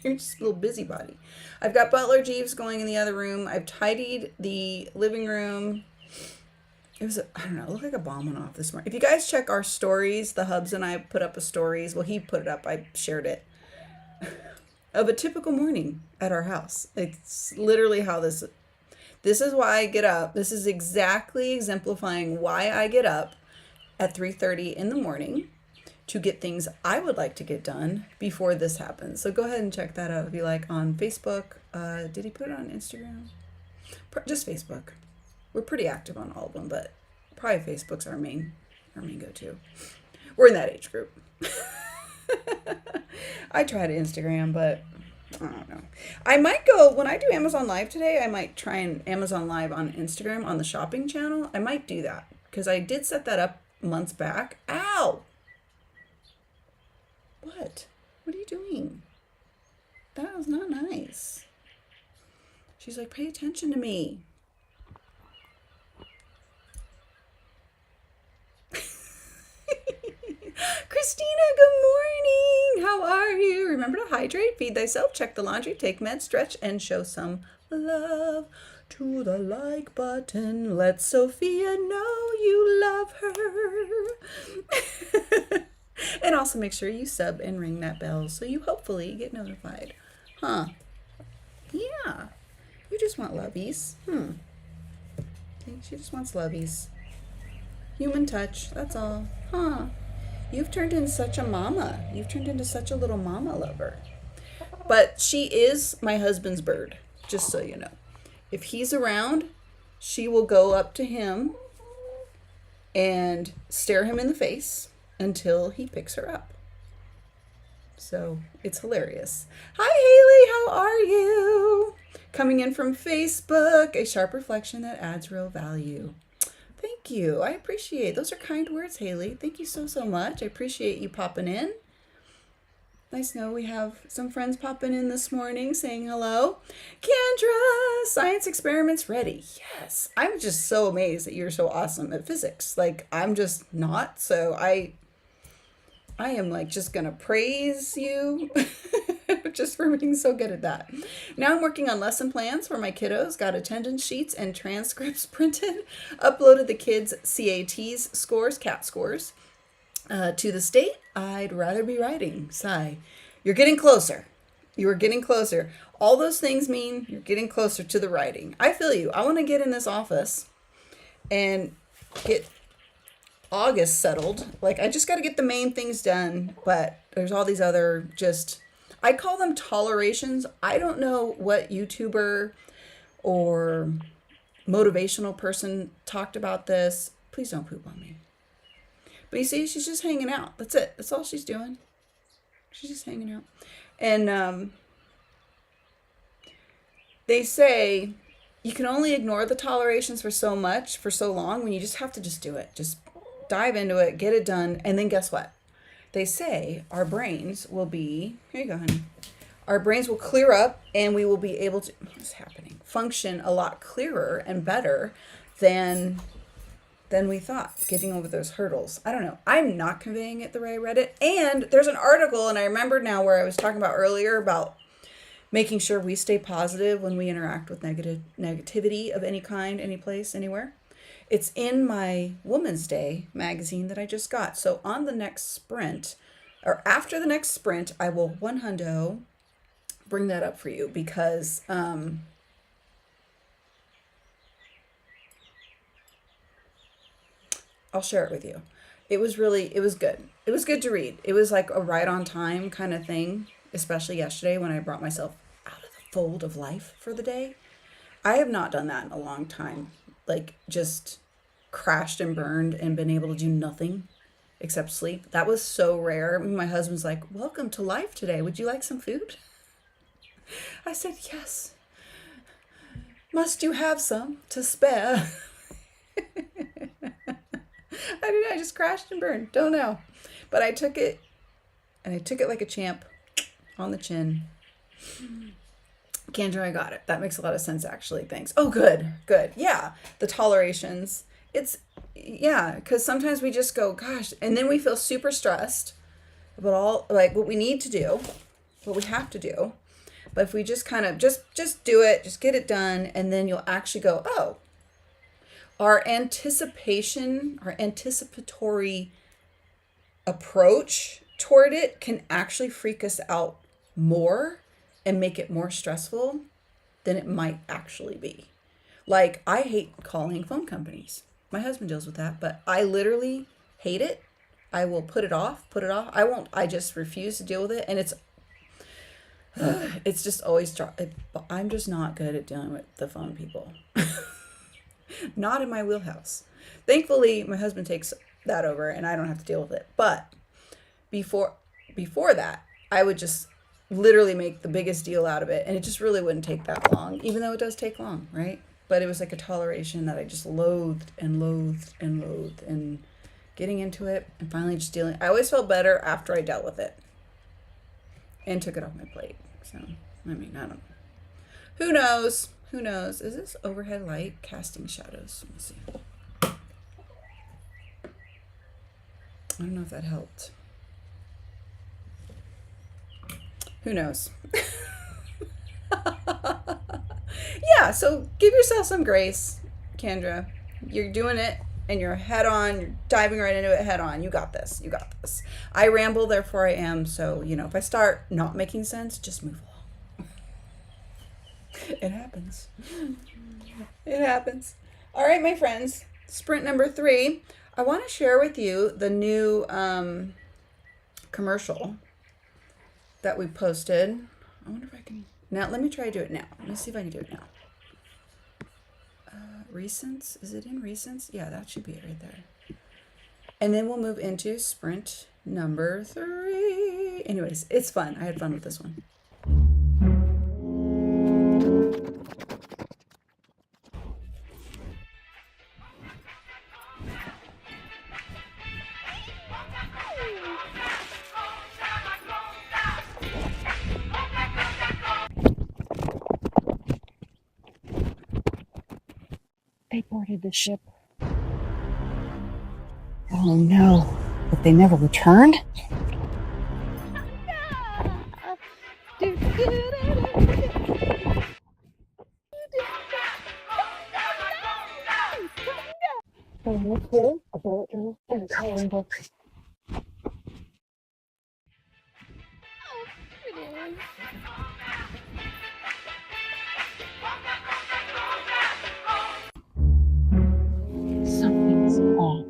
Speaker 4: You're just a little busybody. I've got Butler Jeeves going in the other room. I've tidied the living room. It was, I don't know, it looked like a bomb went off this morning. If you guys check our stories, the Hubs and I put up a stories. Well, he put it up. I shared it. Of a typical morning at our house. It's literally how this is why I get up. This is exactly exemplifying why I get up at 3:30 in the morning to get things I would like to get done before this happens. So go ahead and check that out if you like on Facebook. Did he put it on Instagram? Just Facebook. We're pretty active on all of them, but probably Facebook's our main go-to. We're in that age group. I tried Instagram, but I don't know. I might go, when I do Amazon Live today, I might try and Amazon Live on Instagram on the shopping channel. I might do that because I did set that up months back. Ow! What? What are you doing? That was not nice. She's like, pay attention to me. Christina, good morning. How are you? Remember to hydrate, feed thyself, check the laundry, take meds, stretch, and show some love to the like button. Let Sophia know you love her. And also make sure you sub and ring that bell so you hopefully get notified. Huh? Yeah. You just want lovies. I think she just wants lovies. Human touch, that's all. Huh? You've turned into such a mama. You've turned into such a little mama lover. But she is my husband's bird, just so you know. If he's around, she will go up to him and stare him in the face until he picks her up. So it's hilarious. Hi, Haley, how are you? Coming in from Facebook, a sharp reflection that adds real value. Thank you. I appreciate. Those are kind words, Haley. Thank you so much. I appreciate you popping in. Nice to know we have some friends popping in this morning saying hello. Kendra, science experiments ready. Yes. I'm just so amazed that you're so awesome at physics. Like, I'm just not. So I am like just going to praise you just for being so good at that. Now I'm working on lesson plans for my kiddos, got attendance sheets and transcripts printed, uploaded the kids' CATs scores, CAT scores, to the state. I'd rather be writing. Sigh. You're getting closer. You are getting closer. All those things mean you're getting closer to the writing. I feel you. I want to get in this office and get August settled. Like, I just got to get the main things done, but there's all these other just, I call them tolerations. I don't know what YouTuber or motivational person talked about this. Please don't poop on me. But you see, she's just hanging out. That's it. That's all she's doing. She's just hanging out. And they say you can only ignore the tolerations for so long, when you just have to just do it. Just dive into it, get it done, and then guess what? They say our brains will be, here you go, honey. Our brains will clear up and we will be able to, what's happening? Function a lot clearer and better than we thought, getting over those hurdles. I don't know. I'm not conveying it the way I read it. And there's an article, and I remember now where I was talking about earlier about making sure we stay positive when we interact with negativity of any kind, any place, anywhere. It's in my Woman's Day magazine that I just got. So on the next sprint, or after the next sprint, I will 100 bring that up for you because I'll share it with you. It was good. It was good to read. It was like a right on time kind of thing, especially yesterday when I brought myself out of the fold of life for the day. I have not done that in a long time. Like, just crashed and burned and been able to do nothing except sleep. That was so rare. My husband's like, welcome to life today. Would you like some food? I said, yes. Must you have some to spare? I just crashed and burned. Don't know. But I took it, and I took it like a champ on the chin. Kendra, I got it. That makes a lot of sense, actually. Thanks. Oh, good. Yeah. The tolerations. Because sometimes we just go, gosh, and then we feel super stressed about all, like, what we need to do, what we have to do. But if we just kind of just do it, just get it done, and then you'll actually go, oh, our anticipatory approach toward it can actually freak us out more and make it more stressful than it might actually be. Like, I hate calling phone companies. My husband deals with that, but I literally hate it. I will put it off. I won't, I just refuse to deal with it. And it's just always, I'm just not good at dealing with the phone people. Not in my wheelhouse. Thankfully, my husband takes that over and I don't have to deal with it. But before that, I would just literally make the biggest deal out of it. And it just really wouldn't take that long, even though it does take long, right? But it was like a toleration that I just loathed and getting into it and finally just dealing. I always felt better after I dealt with it and took it off my plate. So, I mean, I don't know. Who knows? Who knows? Is this overhead light casting shadows? Let me see. I don't know if that helped. Who knows? Yeah, so give yourself some grace, Kendra. You're doing it and you're head on. You're diving right into it head on. You got this. You got this. I ramble, therefore I am. So, you know, if I start not making sense, just move along. It happens. It happens. All right, my friends. Sprint number 3. I want to share with you the new commercial that we posted. I wonder if I can. Now, let me try to do it now. Let me see if I can do it now. Recents? Is it in recents? Yeah, that should be it right there. And then we'll move into sprint number 3. Anyways, it's fun. I had fun with this one.
Speaker 2: They boarded the ship. Oh no, but they never returned? Something's off.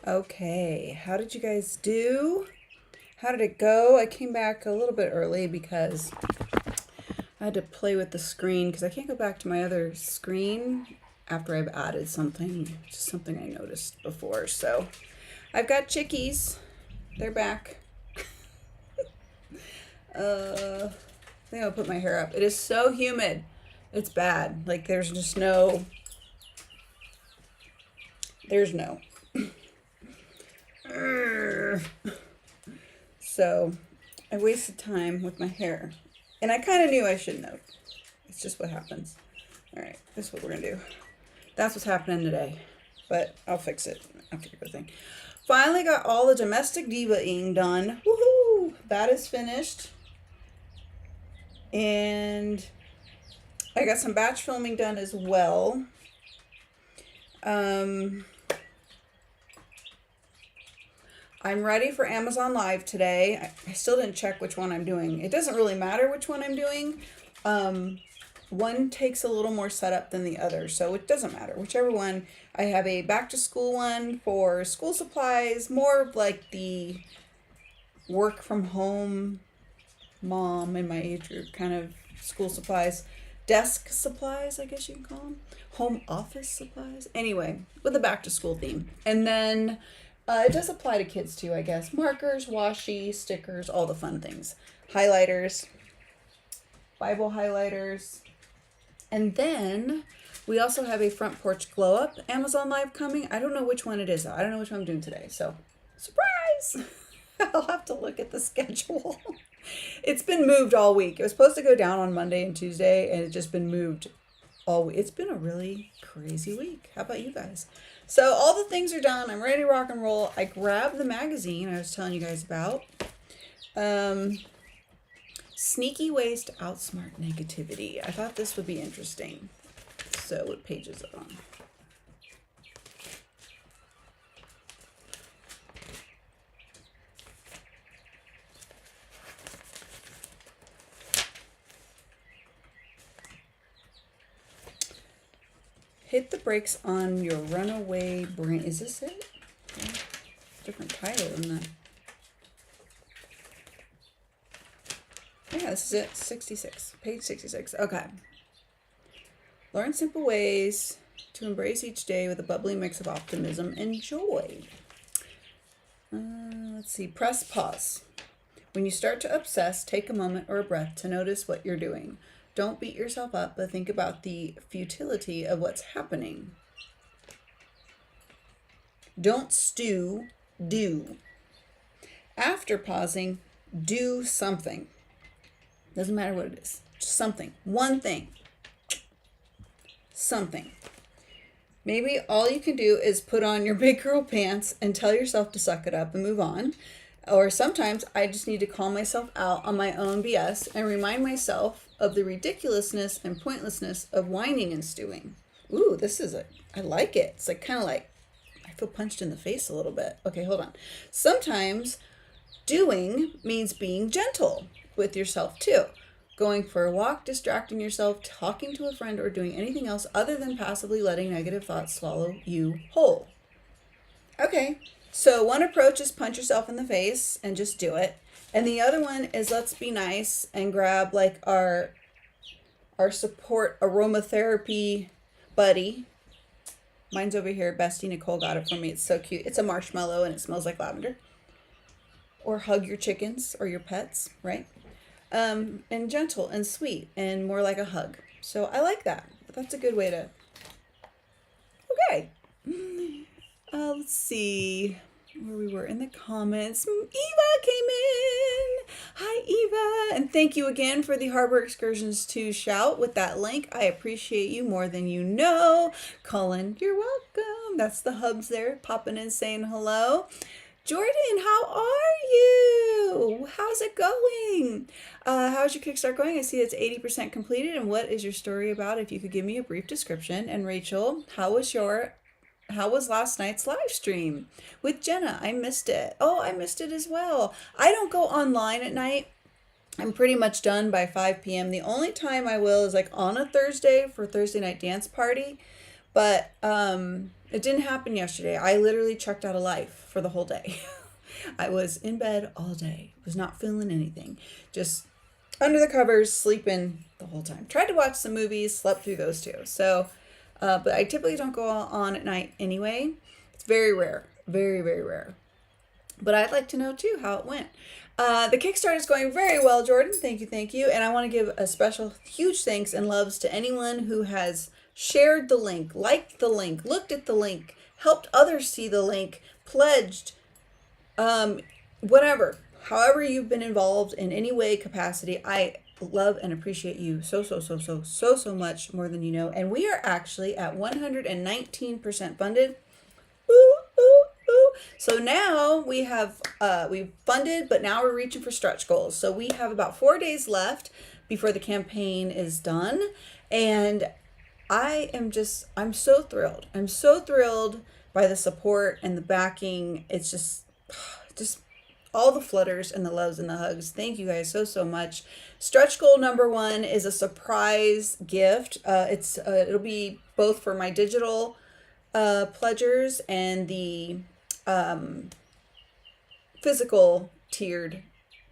Speaker 4: Okay, how did you guys do? How did it go? I came back a little bit early because I had to play with the screen because I can't go back to my other screen after I've added something, just something I noticed before. So I've got chickies. They're back. I think I'll put my hair up. It is so humid. It's bad. Like there's no. So I wasted time with my hair. And I kind of knew I shouldn't have. It's just what happens. All right, this is what we're going to do. That's what's happening today. But I'll fix it after everything. Finally got all the domestic diva-ing done. Woohoo! That is finished. And I got some batch filming done as well. I'm ready for Amazon Live today. I still didn't check which one I'm doing. It doesn't really matter which one I'm doing. One takes a little more setup than the other, so it doesn't matter. Whichever one. I have a back to school one for school supplies, more of like the work from home mom in my age group kind of school supplies. Desk supplies, I guess you can call them. Home office supplies. Anyway, with a back to school theme. And then it does apply to kids too, I guess. Markers, washi, stickers, all the fun things. Highlighters, Bible highlighters. And then we also have a front porch glow up Amazon Live coming. I don't know which one it is though. I don't know which one I'm doing today. So, surprise! I'll have to look at the schedule. It's been moved all week. It was supposed to go down on Monday and Tuesday, and it's just been moved all week. It's been a really crazy week. How about you guys? So all the things are done. I'm ready to rock and roll. I grabbed the magazine I was telling you guys about. Sneaky Ways to Outsmart Negativity. I thought this would be interesting. So what page is it on? Hit the brakes on your runaway brain. Is this it? Yeah. Different title than that. Yeah, this is it. 66. Page 66. Okay. Learn simple ways to embrace each day with a bubbly mix of optimism and joy. Let's see. Press pause. When you start to obsess, take a moment or a breath to notice what you're doing. Don't beat yourself up, but think about the futility of what's happening. Don't stew, do. After pausing, do something. Doesn't matter what it is. Just something. One thing. Something. Maybe all you can do is put on your big girl pants and tell yourself to suck it up and move on. Or sometimes I just need to call myself out on my own BS and remind myself of the ridiculousness and pointlessness of whining and stewing. Ooh, this is I like it. It's like kind of like, I feel punched in the face a little bit. Okay, hold on. Sometimes doing means being gentle with yourself too. Going for a walk, distracting yourself, talking to a friend, or doing anything else other than passively letting negative thoughts swallow you whole. Okay, so one approach is punch yourself in the face and just do it. And the other one is let's be nice and grab like our support aromatherapy buddy. Mine's over here. Bestie Nicole got it for me. It's so cute. It's a marshmallow and it smells like lavender. Or hug your chickens or your pets, right? And gentle and sweet and more like a hug. So I like that. That's a good way to... Okay. Let's see where we were in the comments. Eva came in. Hi, Eva. And thank you again for the Harbor Excursions to shout with that link. I appreciate you more than you know. Colin, you're welcome. That's the hubs there popping in saying hello. Jordan, how are you? How's it going? How's your Kickstart going? I see it's 80% completed. And what is your story about? If you could give me a brief description. And Rachel, how was last night's live stream with Jenna? I missed it. Oh, I missed it as well. I don't go online at night. I'm pretty much done by 5 p.m. The only time I will is like on a Thursday for Thursday night dance party. But it didn't happen yesterday. I literally checked out of life for the whole day. I was in bed all day, was not feeling anything, just under the covers, sleeping the whole time. Tried to watch some movies, slept through those too. So, but I typically don't go on at night anyway. It's very rare, very, very rare. But I'd like to know too how it went. The Kickstarter is going very well, Jordan. Thank you, thank you. And I want to give a special, huge thanks and loves to anyone who has shared the link, liked the link, looked at the link, helped others see the link, pledged, whatever. However you've been involved in any way, capacity, I love and appreciate you so much, more than you know. And we are actually at 119% funded. Ooh, ooh, ooh. So now we have we've funded, but now we're reaching for stretch goals. So we have about 4 days left before the campaign is done, and I'm so thrilled. I'm so thrilled by the support and the backing. It's just all the flutters and the loves and the hugs. Thank you guys so much. Stretch goal number 1 is a surprise gift. It'll be both for my digital pledgers and the physical tiered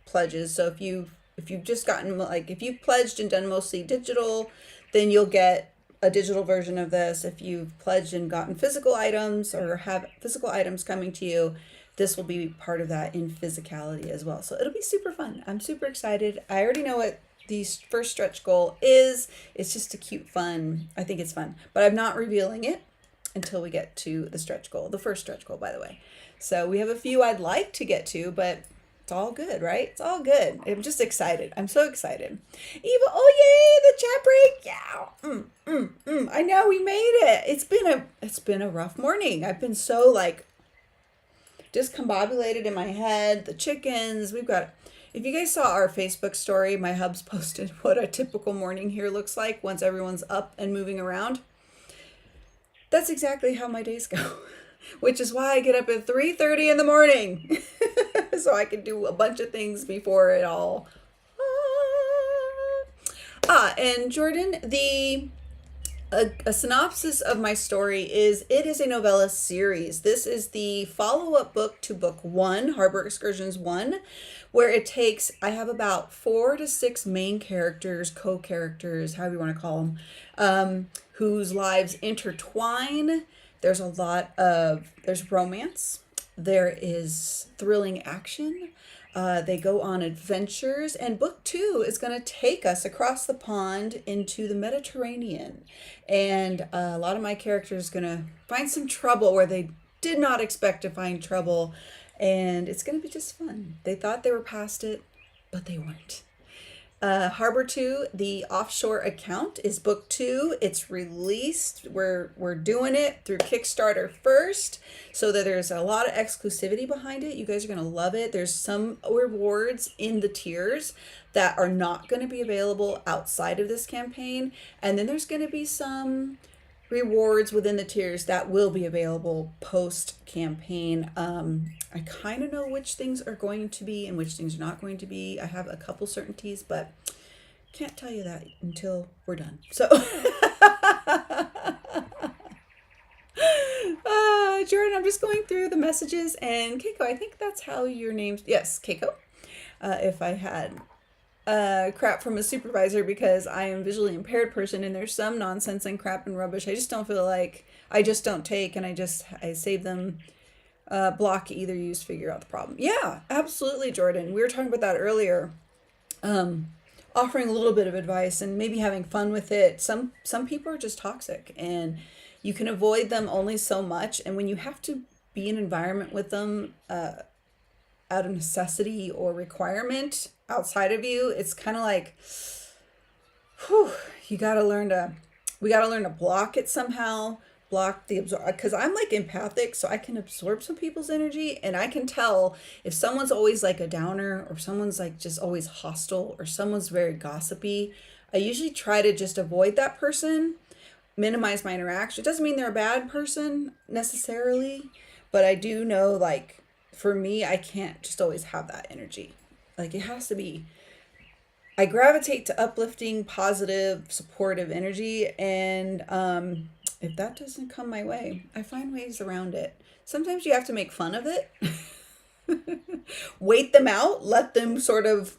Speaker 4: pledges. So if you've just gotten, like, if you've pledged and done mostly digital, then you'll get a digital version of this. If you've pledged and gotten physical items or have physical items coming to you, this will be part of that in physicality as well. So it'll be super fun. I'm super excited. I already know what the first stretch goal is. It's just a cute fun. I think it's fun, but I'm not revealing it until we get to the stretch goal, the first stretch goal, by the way. So we have a few I'd like to get to, but it's all good, right? It's all good. I'm just excited. I'm so excited. Eva, oh yay, the chat break. Yeah. I know we made it. It's been a rough morning. I've been so like discombobulated in my head. The chickens, if you guys saw our Facebook story, my hubs posted what a typical morning here looks like once everyone's up and moving around. That's exactly how my days go, which is why I get up at 3:30 in the morning so I can do a bunch of things before it all. And Jordan, a synopsis of my story is, it is a novella series. This is the follow-up book to book 1, Harbor Excursions 1, where I have about 4 to 6 main characters, co-characters, however you want to call them, whose lives intertwine. There's romance, there is thrilling action, they go on adventures, and book 2 is going to take us across the pond into the Mediterranean. And a lot of my characters are going to find some trouble where they did not expect to find trouble, and it's going to be just fun. They thought they were past it, but they weren't. Harbor 2, the offshore account, is book 2. It's released. We're doing it through Kickstarter first, so that there's a lot of exclusivity behind it. You guys are going to love it. There's some rewards in the tiers that are not going to be available outside of this campaign. And then there's going to be some rewards within the tiers that will be available post-campaign. I kind of know which things are going to be and which things are not going to be. I have a couple certainties, but can't tell you that until we're done. So, Jordan, I'm just going through the messages, and Keiko, I think that's how your name's, yes, Keiko. If I had crap from a supervisor, because I am a visually impaired person and there's some nonsense and crap and rubbish I just don't feel like, I just don't take, and I save them, block, either use, figure out the problem. Yeah, absolutely, Jordan. We were talking about that earlier. Offering a little bit of advice and maybe having fun with it. Some people are just toxic, and you can avoid them only so much. And when you have to be in an environment with them out of necessity or requirement outside of you, it's kind of like, whew, we got to learn to block it somehow. Block the because I'm like empathic, so I can absorb some people's energy, and I can tell if someone's always like a downer, or someone's like just always hostile, or someone's very gossipy. I usually try to just avoid that person, minimize my interaction. It doesn't mean they're a bad person necessarily, but I do know, like, for me, I can't just always have that energy. Like, it has to be, I gravitate to uplifting, positive, supportive energy, and if that doesn't come my way, I find ways around it. Sometimes you have to make fun of it. Wait them out, let them sort of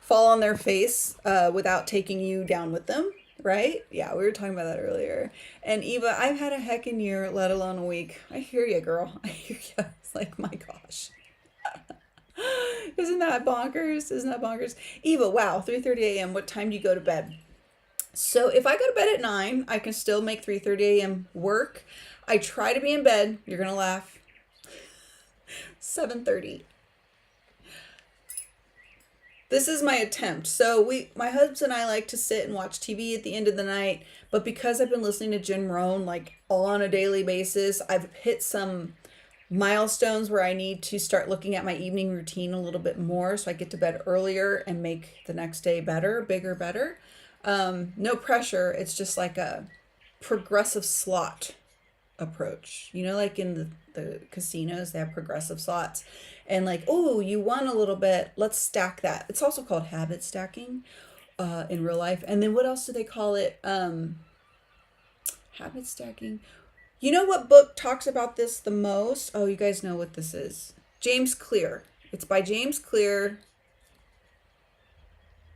Speaker 4: fall on their face without taking you down with them, right? Yeah, we were talking about that earlier. And Eva, I've had a heckin' year, let alone a week. I hear you, girl. I hear you. It's like, my gosh. Isn't that bonkers? Isn't that bonkers? Eva, wow, 3:30 a.m. What time do you go to bed? So if I go to bed at 9, I can still make 3:30 a.m. work. I try to be in bed. You're going to laugh. 7:30. This is my attempt. So my husband and I like to sit and watch TV at the end of the night, but because I've been listening to Jim Rohn like all on a daily basis, I've hit some milestones where I need to start looking at my evening routine a little bit more so I get to bed earlier and make the next day better, bigger, better. No pressure. It's just like a progressive slot approach. You know, like in the casinos, they have progressive slots. And like, oh, you won a little bit. Let's stack that. It's also called habit stacking in real life. And then what else do they call it? Habit stacking. You know what book talks about this the most? Oh, you guys know what this is. James Clear. It's by James Clear.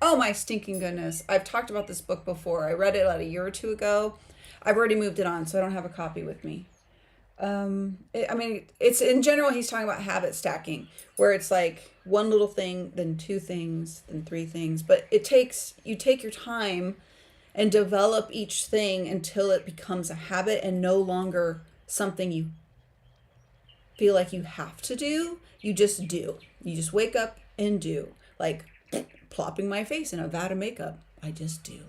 Speaker 4: Oh my stinking goodness. I've talked about this book before. I read it about a year or two ago. I've already moved it on, so I don't have a copy with me. It's in general, he's talking about habit stacking, where it's like one little thing, then two things, then three things. But you take your time and develop each thing until it becomes a habit and no longer something you feel like you have to do. You just do. You just wake up and do. Like plopping my face in a vat of makeup. I just do.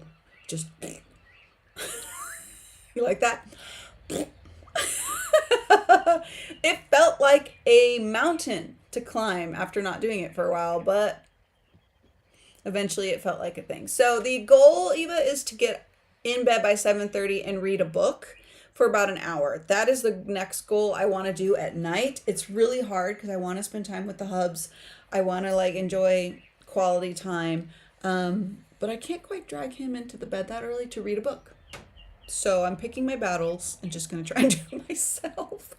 Speaker 4: Just. You like that? It felt like a mountain to climb after not doing it for a while, but eventually it felt like a thing. So the goal, Eva, is to get in bed by 7:30 and read a book for about an hour. That is the next goal I want to do at night. It's really hard because I want to spend time with the hubs. I want to like enjoy quality time. But I can't quite drag him into the bed that early to read a book. So I'm picking my battles and just going to try and do it myself.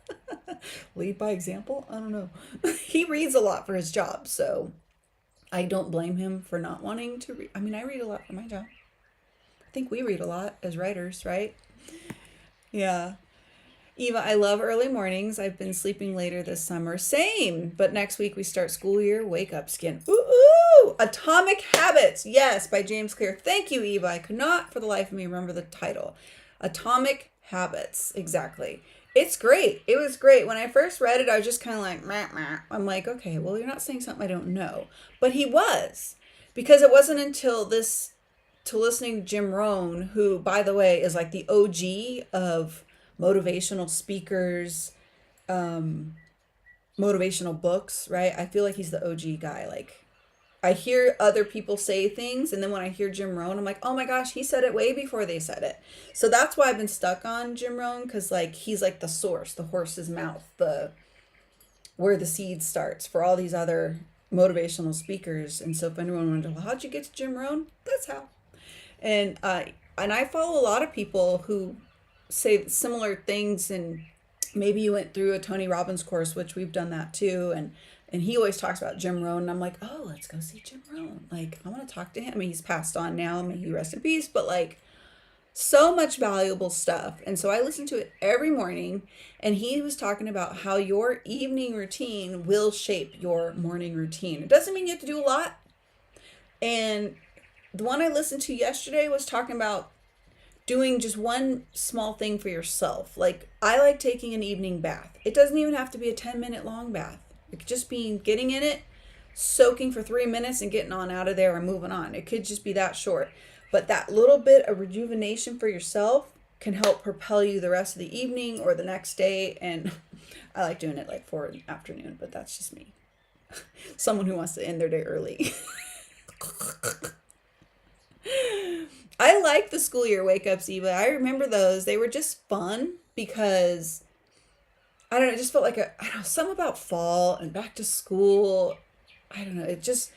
Speaker 4: Lead by example? I don't know. He reads a lot for his job, so I don't blame him for not wanting to read. I mean, I read a lot for my job. I think we read a lot as writers, right? Yeah. Eva, I love early mornings. I've been sleeping later this summer. Same. But next week we start school year. Wake up, skin. Ooh, ooh. Atomic Habits. Yes, by James Clear. Thank you, Eva. I could not for the life of me remember the title. Atomic Habits. Exactly. It's great. It was great. When I first read it, I was just kind of like, meh, meh. I'm like, okay, well, you're not saying something I don't know. But he was. Because it wasn't until listening to Jim Rohn, who, by the way, is like the OG of motivational speakers, motivational books, right? I feel like he's the OG guy. Like, I hear other people say things, and then when I hear Jim Rohn, I'm like, oh my gosh, he said it way before they said it. So that's why I've been stuck on Jim Rohn, because like he's like the source, the horse's mouth, where the seed starts for all these other motivational speakers. And so if anyone wonders, well, how'd you get to Jim Rohn? That's how. And I follow a lot of people who say similar things, and maybe you went through a Tony Robbins course, which we've done that too, and he always talks about Jim Rohn, and I'm like, oh, let's go see Jim Rohn. Like, I want to talk to him. I mean, he's passed on now, may he rest in peace, but like so much valuable stuff. And so I listen to it every morning, and he was talking about how your evening routine will shape your morning routine. It doesn't mean you have to do a lot. And the one I listened to yesterday was talking about doing just one small thing for yourself. Like, I like taking an evening bath. It doesn't even have to be a 10-minute long bath. It could just be getting in it, soaking for 3 minutes and getting on out of there and moving on. It could just be that short. But that little bit of rejuvenation for yourself can help propel you the rest of the evening or the next day. And I like doing it like 4 in the afternoon, but that's just me. Someone who wants to end their day early. I like the school year wake-ups, Eva. I remember those. They were just fun because, I don't know, it just felt like something about fall and back to school. I don't know. It just,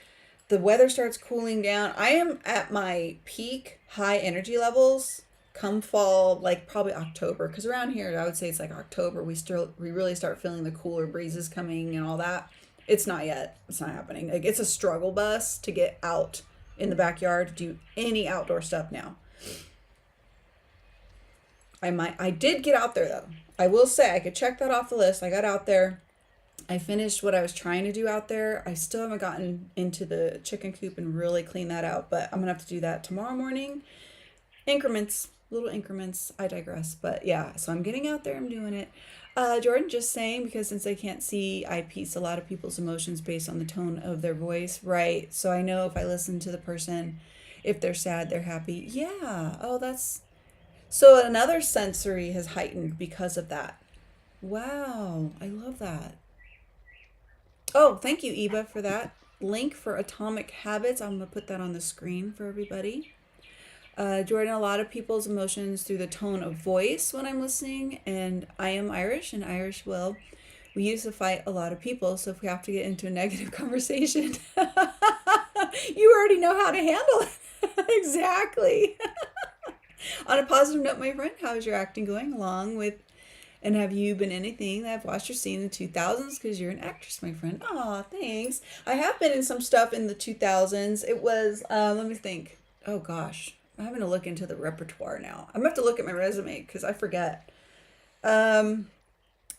Speaker 4: the weather starts cooling down. I am at my peak high energy levels come fall, like probably October, because around here I would say it's like October, we really start feeling the cooler breezes coming and all that. It's not yet. It's not happening. Like, it's a struggle bus to get out in the backyard to do any outdoor stuff now. I did get out there though. I will say I could check that off the list. I got out there. I finished what I was trying to do out there. I still haven't gotten into the chicken coop and really clean that out, but I'm gonna have to do that tomorrow morning. Increments, little increments. I digress, but yeah, so I'm getting out there. I'm doing it. Jordan, just saying, because since I can't see, I piece a lot of people's emotions based on the tone of their voice, right? So I know if I listen to the person, if they're sad, they're happy. Yeah. Oh, that's... So another sensory has heightened because of that. Wow. I love that. Oh, thank you, Eva, for that link for Atomic Habits. I'm going to put that on the screen for everybody. Jordan, a lot of people's emotions through the tone of voice when I'm listening, and I am Irish, and Irish, well, we used to fight a lot of people, so if we have to get into a negative conversation, you already know how to handle it. Exactly. On a positive note, my friend, how is your acting going along with, and have you been anything that I've watched or seen in the 2000s? Because you're an actress, my friend. Aw, thanks. I have been in some stuff in the 2000s. It was, let me think. Oh, gosh. I'm having to look into the repertoire now. I'm going to have to look at my resume because I forget.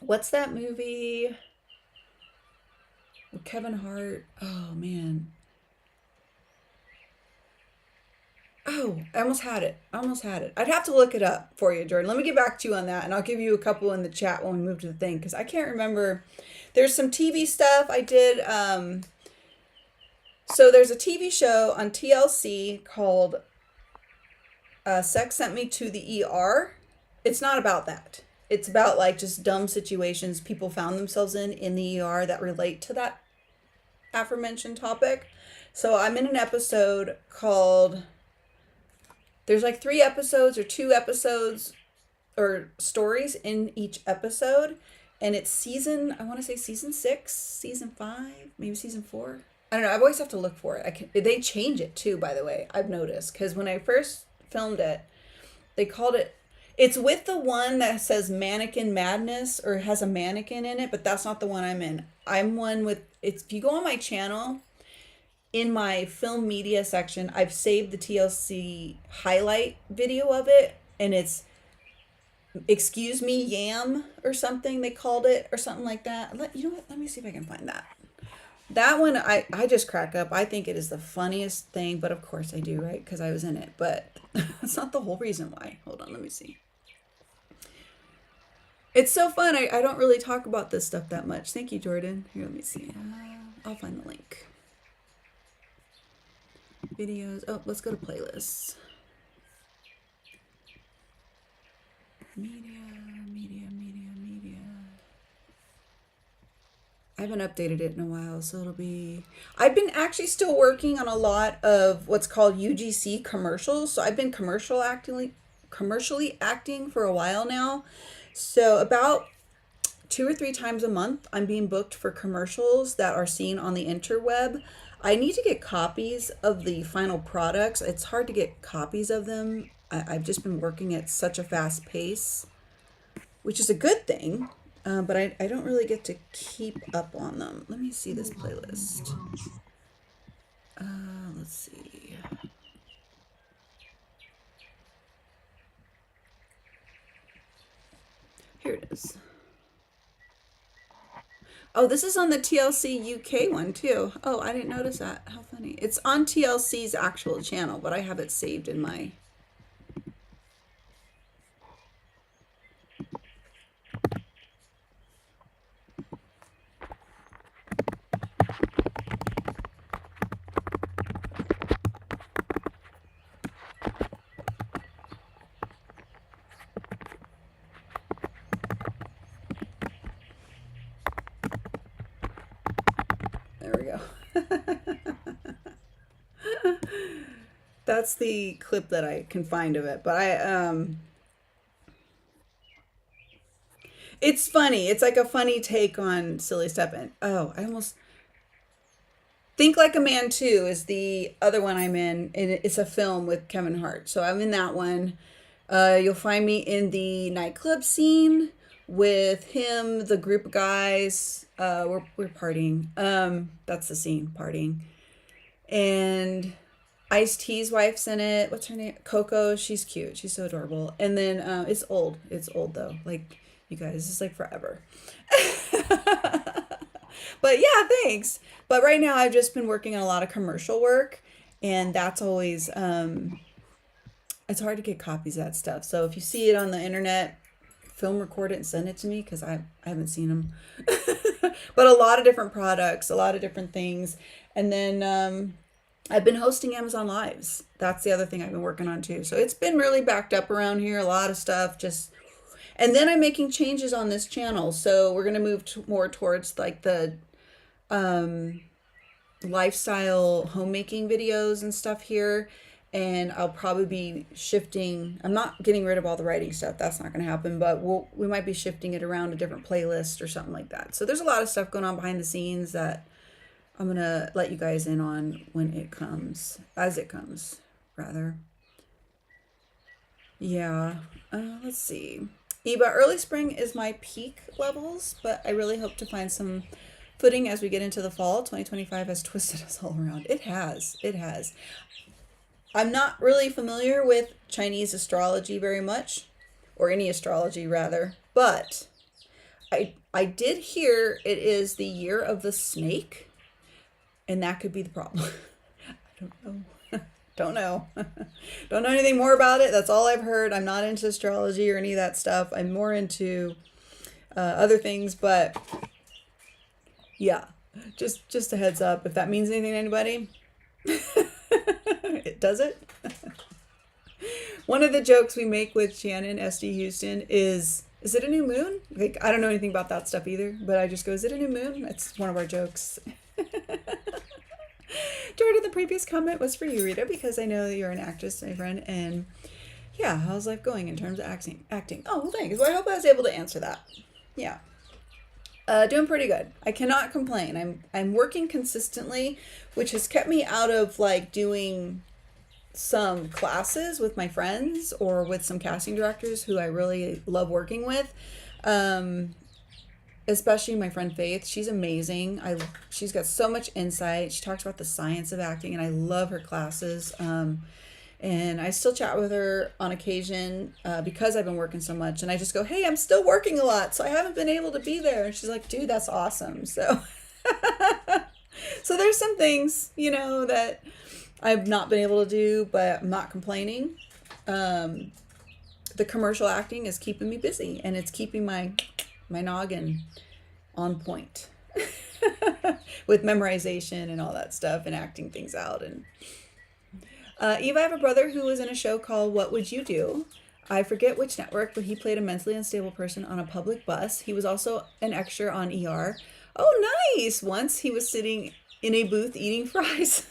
Speaker 4: What's that movie with Kevin Hart? Oh, man. Oh, I almost had it. I'd have to look it up for you, Jordan. Let me get back to you on that, and I'll give you a couple in the chat when we move to the thing, because I can't remember. There's some TV stuff I did. So there's a TV show on TLC called Sex Sent Me to the ER. It's not about that. It's about like just dumb situations people found themselves in the ER that relate to that aforementioned topic. So I'm in an episode called... There's like 3 episodes or 2 episodes or stories in each episode. And it's I want to say season 6, season 5, maybe season 4. I don't know. I always have to look for it. They change it too, by the way. I've noticed. Because when I first filmed it, they called it... It's with the one that says Mannequin Madness or has a mannequin in it. But that's not the one I'm in. I'm one with... If you go on my channel... In my film media section, I've saved the TLC highlight video of it, and it's Excuse Me Yam or something they called it, or something like that. You know what? Let me see if I can find that. That one, I just crack up. I think it is the funniest thing, but of course I do, right? Because I was in it, but that's not the whole reason why. Hold on, let me see. It's so fun. I don't really talk about this stuff that much. Thank you, Jordan. Here, let me see. I'll find the link. Videos. Oh, let's go to playlists. Media. I haven't updated it in a while, so it'll be... I've been actually still working on a lot of what's called UGC commercials. So I've been commercially acting for a while now. So about 2 or 3 times a month, I'm being booked for commercials that are seen on the interweb. I need to get copies of the final products. It's hard to get copies of them. I've just been working at such a fast pace, which is a good thing, but I don't really get to keep up on them. Let me see this playlist. Let's see. Here it is. Oh, this is on the TLC UK one too. Oh, I didn't notice that. How funny. It's on TLC's actual channel, but I have it saved in my... There we go. That's the clip that I can find of it. But it's funny. It's like a funny take on silly stuff. And oh, I almost... Think Like a Man 2 is the other one I'm in. And it's a film with Kevin Hart. So I'm in that one. You'll find me in the nightclub scene with him, the group of guys. We're partying. That's the scene, partying. And Ice-T's wife's in it. What's her name? Coco. She's cute. She's so adorable. And then it's old. It's old though. Like, you guys, it's like forever. But yeah, thanks. But right now I've just been working on a lot of commercial work, and that's always it's hard to get copies of that stuff. So if you see it on the internet, film record it and send it to me, because I haven't seen them. But a lot of different products, a lot of different things. And then I've been hosting Amazon Lives. That's the other thing I've been working on too. So it's been really backed up around here. A lot of stuff just... And then I'm making changes on this channel. So we're going to move more towards like the lifestyle homemaking videos and stuff here. And I'll probably be shifting. I'm not getting rid of all the writing stuff. That's not going to happen. But we might be shifting it around a different playlist or something like that. So there's a lot of stuff going on behind the scenes that I'm going to let you guys in on when it comes. As it comes, rather. Yeah. Let's see. Eva, early spring is my peak levels, but I really hope to find some footing as we get into the fall. 2025 has twisted us all around. It has. It has. I'm not really familiar with Chinese astrology very much, or any astrology rather, but I did hear it is the year of the snake, and that could be the problem. I don't know. Don't know. Don't know anything more about it. That's all I've heard. I'm not into astrology or any of that stuff. I'm more into other things, but yeah, just a heads up if that means anything to anybody. It does it. One of the jokes we make with Shannon SD Houston is it a new moon? Like, I don't know anything about that stuff either, but I just go, is it a new moon? That's one of our jokes. Jordan, the previous comment was for you, Rita, because I know that you're an actress, my friend, and yeah, how's life going in terms of acting? Oh, well, thanks. Well, I hope I was able to answer that. Yeah. Doing pretty good. I cannot complain. I'm working consistently, which has kept me out of like doing some classes with my friends or with some casting directors who I really love working with. Especially my friend Faith. She's amazing. She's got so much insight. She talks about the science of acting, and I love her classes. And I still chat with her on occasion because I've been working so much. And I just go, hey, I'm still working a lot, so I haven't been able to be there. And she's like, dude, that's awesome. So, so there's some things, that I've not been able to do, but I'm not complaining. The commercial acting is keeping me busy, and it's keeping my noggin on point with memorization and all that stuff and acting things out. And Eva, I have a brother who was in a show called What Would You Do? I forget which network, but he played a mentally unstable person on a public bus. He was also an extra on ER. Oh, nice. Once he was sitting in a booth eating fries.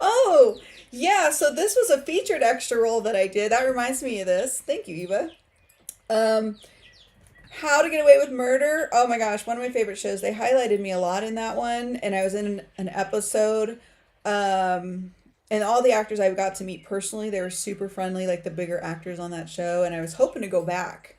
Speaker 4: Oh, yeah. So this was a featured extra role that I did. That reminds me of this. Thank you, Eva. How to Get Away with Murder. Oh my gosh, one of my favorite shows. They highlighted me a lot in that one, and I was in an episode. And all the actors I got to meet personally, they were super friendly, like the bigger actors on that show. And I was hoping to go back,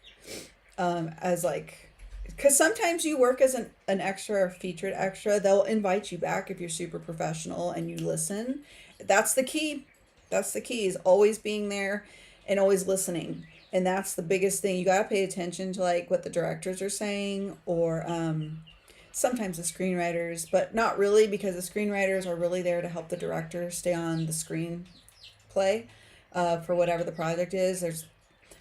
Speaker 4: as like, because sometimes you work as an extra or featured extra, they'll invite you back if you're super professional and you listen. That's the key. That's the key, is always being there and always listening. And that's the biggest thing. You got to pay attention to like what the directors are saying, or sometimes the screenwriters, but not really, because the screenwriters are really there to help the director stay on the screenplay for whatever the project is.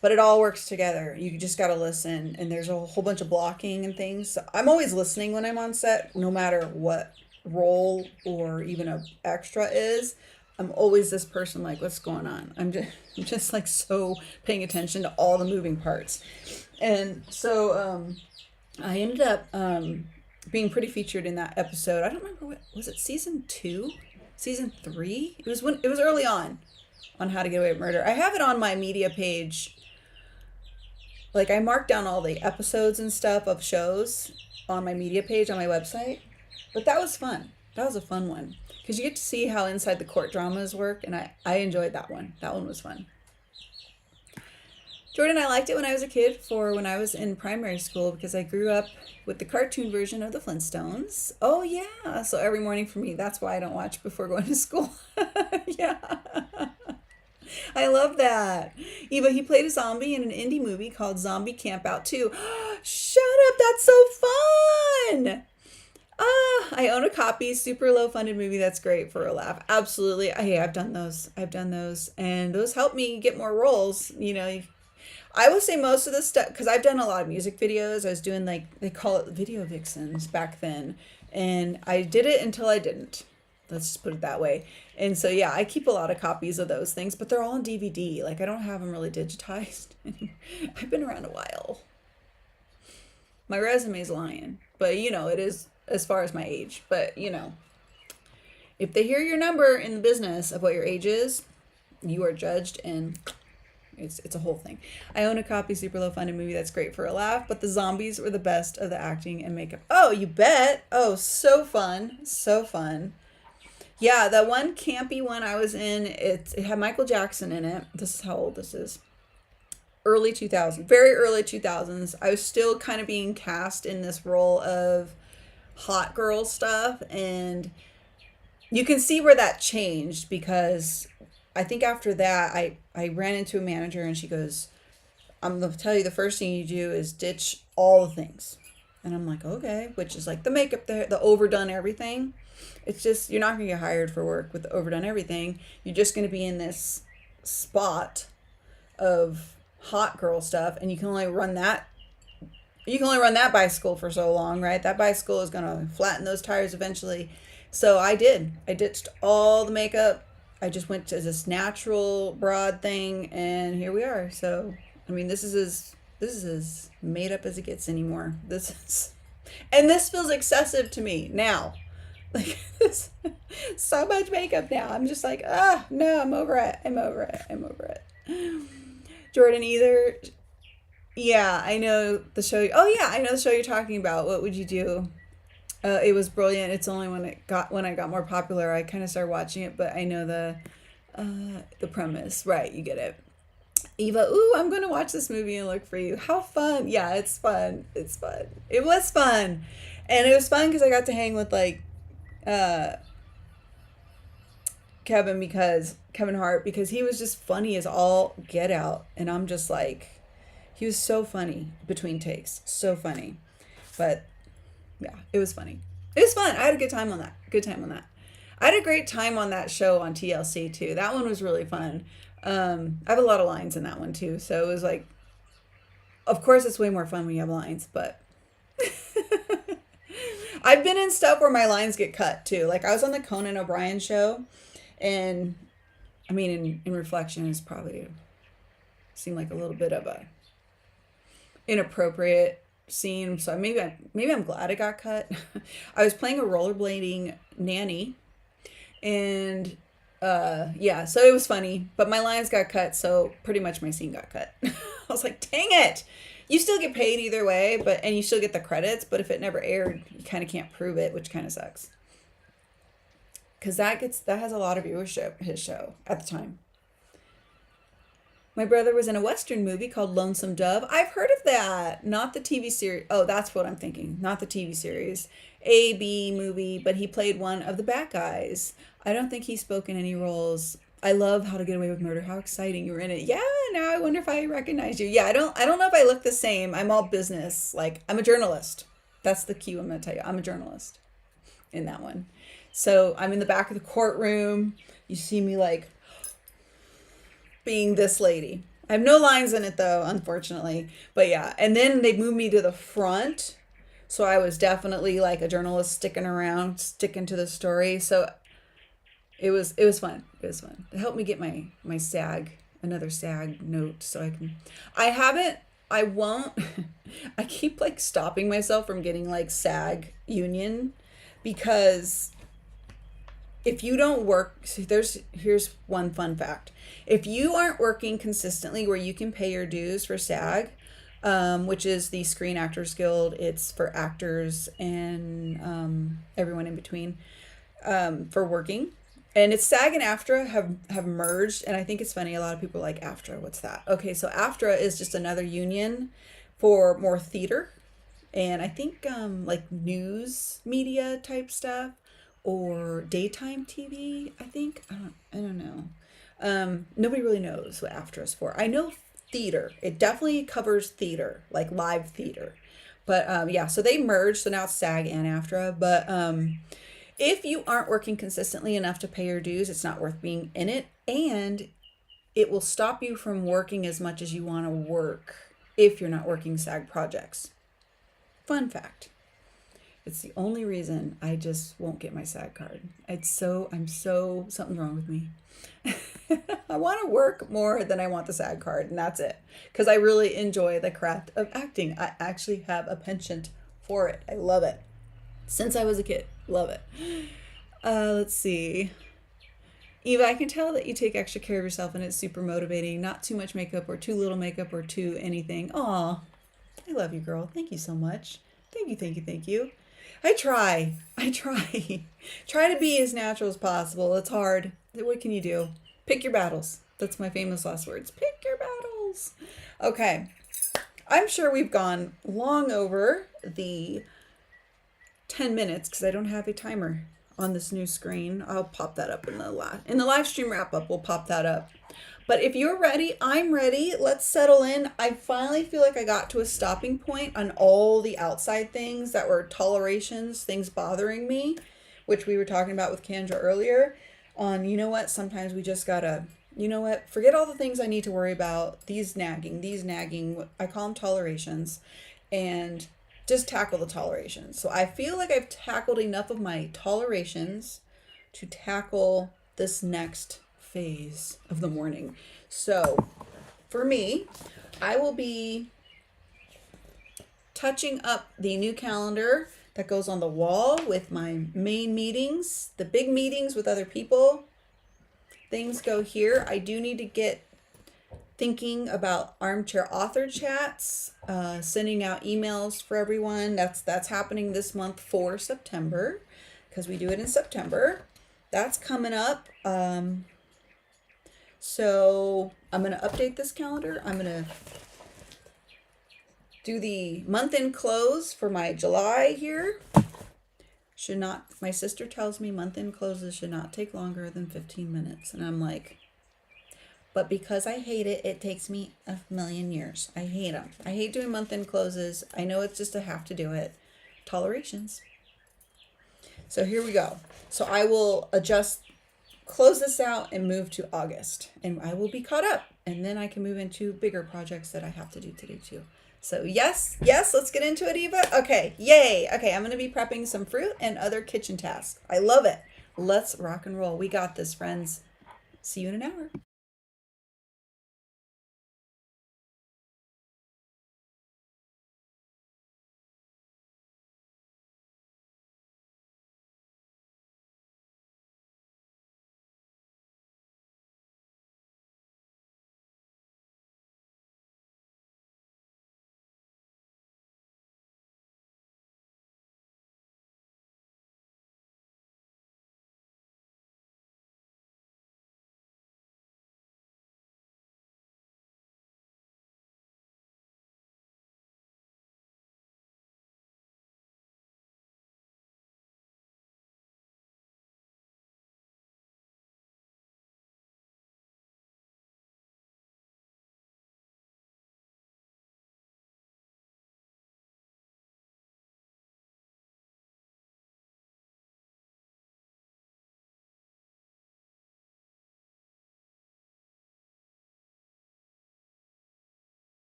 Speaker 4: But it all works together. You just got to listen, and there's a whole bunch of blocking and things. So I'm always listening when I'm on set, no matter what role or even a extra is. I'm always this person like, what's going on? I'm just like so paying attention to all the moving parts. And so I ended up being pretty featured in that episode. I don't remember was it season 2? Season 3? It was early on How to Get Away with Murder. I have it on my media page. Like, I marked down all the episodes and stuff of shows on my media page on my website. But that was fun. That was a fun one because you get to see how inside the court dramas work, and I enjoyed that one. That one was fun. Jordan, I liked it when I was a kid for when I was in primary school because I grew up with the cartoon version of the Flintstones. Oh, yeah. So every morning for me, that's why I don't watch before going to school. Yeah. I love that. Eva, he played a zombie in an indie movie called Zombie Campout 2. Shut up. That's so fun. I own a copy. Super low funded movie. That's great for a laugh. Absolutely. Hey, I've done those. And those help me get more roles. You know, I will say most of the stuff, because I've done a lot of music videos. I was doing like, they call it video vixens back then. And I did it until I didn't. Let's just put it that way. And so, yeah, I keep a lot of copies of those things, but they're all on DVD. Like, I don't have them really digitized. I've been around a while. My resume's lying, but you know, it is as far as my age. But you know, if they hear your number in the business of what your age is, you are judged, and it's a whole thing. I own a copy, super low funded movie. That's great for a laugh, but the zombies were the best of the acting and makeup. Oh, you bet. Oh, so fun. So fun. Yeah, the one campy one I was in, it had Michael Jackson in it. This is how old this is. Early 2000s, very early 2000s. I was still kind of being cast in this role of hot girl stuff, and you can see where that changed because I think after that I ran into a manager and she goes, I'm going to tell you the first thing you do is ditch all the things. And I'm like, okay, which is like the makeup, the overdone everything. It's just, you're not going to get hired for work with the overdone everything. You're just going to be in this spot of hot girl stuff, and you can only run that bicycle for so long, right? That bicycle is going to flatten those tires eventually. So I ditched all the makeup. I just went to this natural broad thing, and here we are. So I mean, this is as made up as it gets anymore. This feels excessive to me now. Like, this, so much makeup now. I'm just like, no, I'm over it. Jordan, yeah, I know the show. Oh yeah, I know the show you're talking about. What would you do? It was brilliant. It's only when I got more popular, I kind of started watching it, but I know the premise. Right, you get it. Eva, ooh, I'm going to watch this movie and look for you. How fun. Yeah, it's fun. It was fun. And it was fun because I got to hang with like Kevin Hart, because he was just funny as all get out. And I'm just like, he was so funny between takes. So funny. But yeah, it was funny. It was fun. I had a good time on that. I had a great time on that show on TLC too. That one was really fun. I have a lot of lines in that one too. So it was like, of course it's way more fun when you have lines, but I've been in stuff where my lines get cut too. Like I was on the Conan O'Brien show, and I mean, in reflection, it's probably seemed like a little bit of a inappropriate scene. So maybe I'm glad it got cut. I was playing a rollerblading nanny, and yeah, so it was funny, but my lines got cut, so pretty much my scene got cut. I was like, dang it. You still get paid either way, and you still get the credits, but if it never aired, you kind of can't prove it, which kind of sucks. Because that has a lot of viewership, his show, at the time. My brother was in a Western movie called Lonesome Dove. I've heard of that. Not the TV series. Oh, that's what I'm thinking. Not the TV series. A-B movie, but he played one of the bad guys. I don't think he spoke in any roles. I love How to Get Away with Murder. How exciting you were in it. Yeah, now I wonder if I recognize you. Yeah, I don't know if I look the same. I'm all business. Like, I'm a journalist. That's the cue I'm going to tell you. I'm a journalist in that one. So I'm in the back of the courtroom. You see me like being this lady. I have no lines in it though, unfortunately. But yeah, and then they moved me to the front. So I was definitely like a journalist sticking around, sticking to the story. So it was fun. It was fun. It helped me get my SAG, another SAG note, so I won't. I keep like stopping myself from getting like SAG union, because if you don't work, here's one fun fact. If you aren't working consistently where you can pay your dues for SAG, which is the Screen Actors Guild, it's for actors and everyone in between. for working. And it's SAG and AFTRA have merged, and I think it's funny. A lot of people are like, AFTRA, what's that? Okay, so AFTRA is just another union for more theater, and I think like news media type stuff or daytime TV. I don't know. Nobody really knows what AFTRA is for. I know theater. It definitely covers theater, like live theater. But yeah, so they merged, so now it's SAG and AFTRA. But if you aren't working consistently enough to pay your dues, it's not worth being in it. And it will stop you from working as much as you want to work if you're not working SAG projects. Fun fact. It's the only reason I just won't get my SAG card. Something's wrong with me. I want to work more than I want the SAG card, and that's it. Because I really enjoy the craft of acting. I actually have a penchant for it. I love it. Since I was a kid. Love it. Let's see. Eva, I can tell that you take extra care of yourself and it's super motivating. Not too much makeup or too little makeup or too anything. Aw, I love you, girl. Thank you so much. Thank you, thank you, thank you. I try. Try to be as natural as possible. It's hard. What can you do? Pick your battles. That's my famous last words. Pick your battles. Okay. I'm sure we've gone long over the 10 minutes because I don't have a timer on this new screen. I'll pop that up in the live stream wrap up. We'll pop that up. But if you're ready, I'm ready. Let's settle in. I finally feel like I got to a stopping point on all the outside things that were tolerations, things bothering me, which we were talking about with Kendra earlier. On, you know what, sometimes we just gotta, you know what, forget all the things I need to worry about, these nagging, I call them tolerations, and just tackle the tolerations. So I feel like I've tackled enough of my tolerations to tackle this next phase of the morning. So for me, I will be touching up the new calendar that goes on the wall with my main meetings, the big meetings with other people. Things go here. I do need to get thinking about armchair author chats, sending out emails for everyone. That's happening this month for September, because we do it in September. That's coming up. So I'm going to update this calendar. I'm going to do the month-end close for my July here. My sister tells me month-end closes should not take longer than 15 minutes. And I'm like, but because I hate it, it takes me a million years. I hate them. I hate doing month-end closes. I know it's just a have to do it. Tolerations. So here we go. So I will close this out and move to August. And I will be caught up. And then I can move into bigger projects that I have to do today too. So yes, let's get into it, Eva. Okay, yay. Okay, I'm going to be prepping some fruit and other kitchen tasks. I love it. Let's rock and roll. We got this, friends. See you in an hour.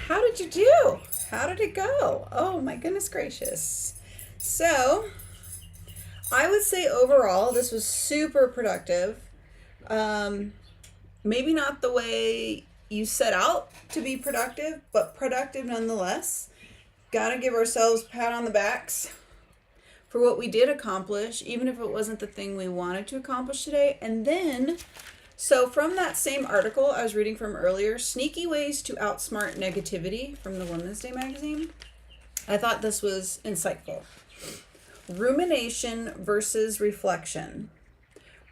Speaker 4: how did you do? How did it go? Oh my goodness gracious. So I would say overall, this was super productive. Maybe not the way you set out to be productive, but productive nonetheless. Gotta give ourselves a pat on the backs for what we did accomplish, even if it wasn't the thing we wanted to accomplish today. And then, so from that same article I was reading from earlier, Sneaky Ways to Outsmart Negativity from the Women's Day magazine, I thought this was insightful. Rumination versus reflection.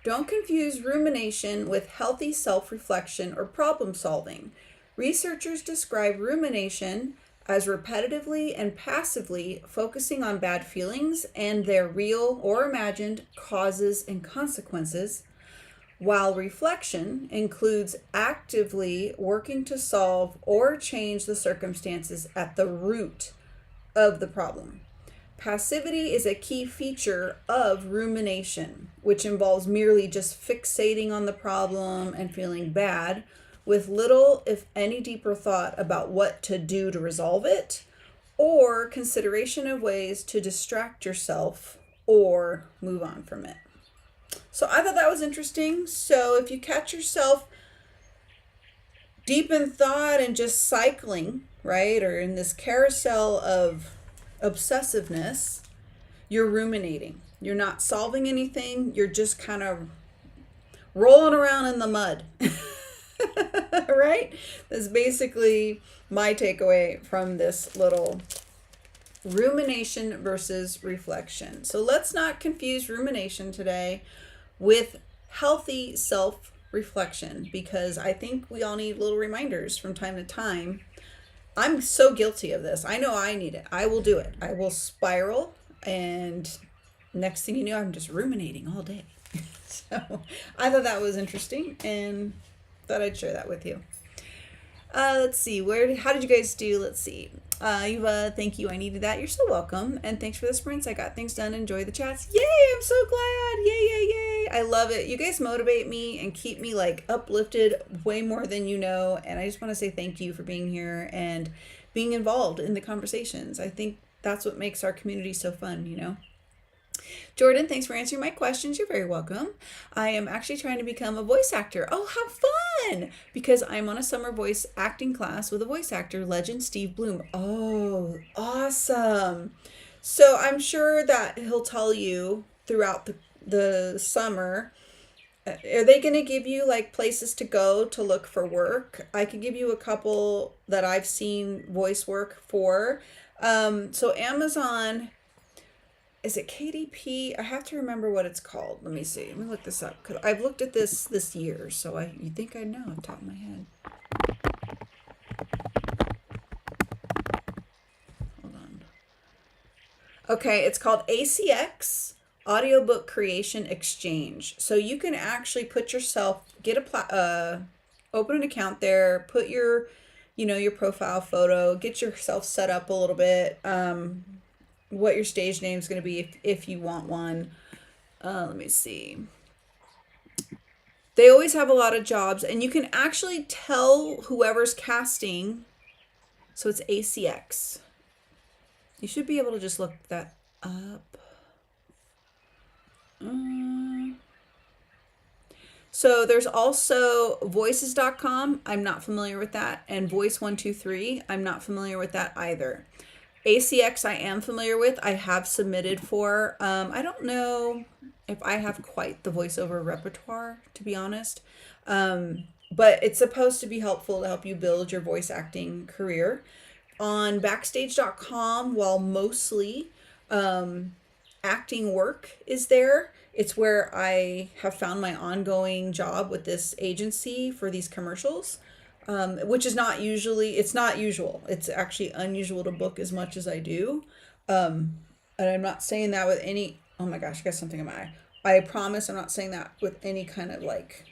Speaker 4: Don't confuse rumination with healthy self-reflection or problem solving. Researchers describe rumination as repetitively and passively focusing on bad feelings and their real or imagined causes and consequences, while reflection includes actively working to solve or change the circumstances at the root of the problem. Passivity is a key feature of rumination, which involves merely just fixating on the problem and feeling bad, with little, if any, deeper thought about what to do to resolve it, or consideration of ways to distract yourself or move on from it. So I thought that was interesting. So if you catch yourself deep in thought and just cycling, right, or in this carousel of obsessiveness, you're ruminating. You're not solving anything. You're just kind of rolling around in the mud. Right? That's basically my takeaway from this little rumination versus reflection. So let's not confuse rumination today with healthy self-reflection, because I think we all need little reminders from time to time. I'm so guilty of this. I know I need it. I will do it. I will spiral, and next thing you know, I'm just ruminating all day. So I thought that was interesting and thought I'd share that with you. Let's see, how did you guys do? Let's see. Eva, thank you. I needed that. You're so welcome. And thanks for the sprints. I got things done. Enjoy the chats. Yay, I'm so glad. Yay, yay, yay. I love it. You guys motivate me and keep me like uplifted way more than you know. And I just want to say thank you for being here and being involved in the conversations. I think that's what makes our community so fun, you know? Jordan, thanks for answering my questions. You're very welcome. I am actually trying to become a voice actor. Oh, how fun! Because I'm on a summer voice acting class with a voice actor, legend Steve Bloom. Oh, awesome. So I'm sure that he'll tell you throughout the summer. Are they going to give you like places to go to look for work? I could give you a couple that I've seen voice work for. So Amazon... Is it KDP? I have to remember what it's called. Let me see. Let me look this up, because I've looked at this year, so you think I know off the top of my head. Hold on. Okay, it's called ACX, Audiobook Creation Exchange. So you can actually put yourself, open an account there, put your profile photo, get yourself set up a little bit. What your stage name is going to be if you want one. Let me see. They always have a lot of jobs, and you can actually tell whoever's casting. So it's ACX. You should be able to just look that up. So there's also voices.com. I'm not familiar with that. And Voice123. I'm not familiar with that either. ACX I am familiar with. I have submitted for. I don't know if I have quite the voiceover repertoire, to be honest. But it's supposed to be helpful to help you build your voice acting career. On backstage.com, while mostly acting work is there, it's where I have found my ongoing job with this agency for these commercials. Which is not usual. It's actually unusual to book as much as I do. And I'm not saying that with any, oh my gosh, I got something in my eye. I promise I'm not saying that with any kind of like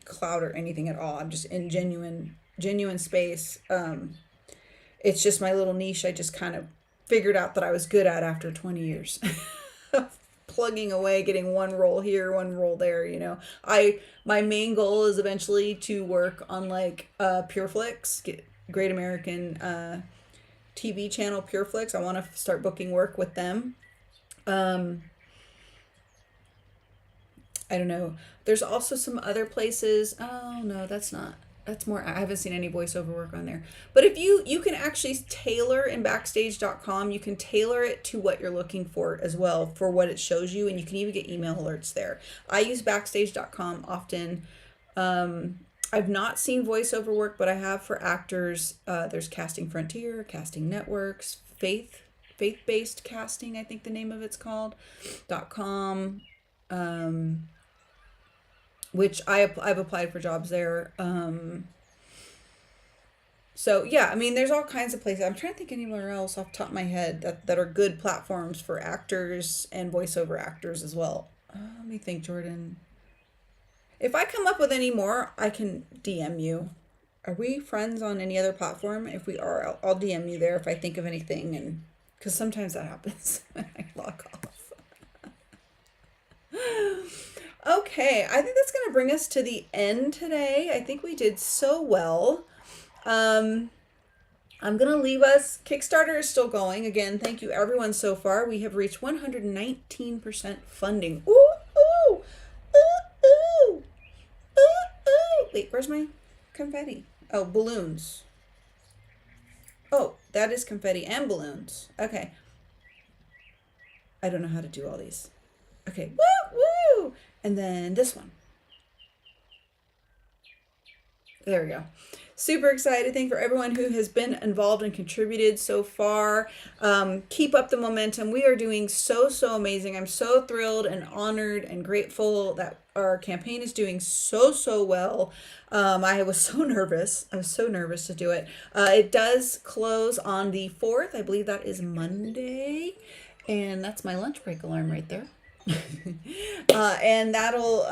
Speaker 4: clout or anything at all. I'm just in genuine space. It's just my little niche. I just kind of figured out that I was good at after 20 years. Plugging away, getting one role here, one role there, you know. My main goal is eventually to work on like PureFlix, Great American TV channel, PureFlix. I want to start booking work with them. I don't know. There's also some other places. Oh no, that's not. That's more. I haven't seen any voiceover work on there. But if you can actually tailor in Backstage.com, you can tailor it to what you're looking for as well, for what it shows you, and you can even get email alerts there. I use Backstage.com often. I've not seen voiceover work, but I have for actors. There's Casting Frontier, Casting Networks, Faith-based casting, I think the name of it's called, .com. Which I've applied for jobs there. So yeah, I mean, there's all kinds of places. I'm trying to think anywhere else off the top of my head that are good platforms for actors and voiceover actors as well. Let me think, Jordan. If I come up with any more, I can DM you. Are we friends on any other platform? If we are, I'll DM you there if I think of anything, and because sometimes that happens when I log off. Okay, I think that's going to bring us to the end today. I think we did so well. I'm going to leave us. Kickstarter is still going. Again, thank you everyone so far. We have reached 119% funding. Ooh, ooh, ooh, ooh, ooh, ooh. Wait, where's my confetti? Oh, balloons. Oh, that is confetti and balloons. Okay. I don't know how to do all these. Okay, woo, woo. And then this one. There we go. Super excited. Thank you for everyone who has been involved and contributed so far. Keep up the momentum. We are doing so amazing. I'm so thrilled and honored and grateful that our campaign is doing so well. I was so nervous. I was so nervous to do it. It does close on the 4th. I believe that is Monday. And that's my lunch break alarm right there. And that'll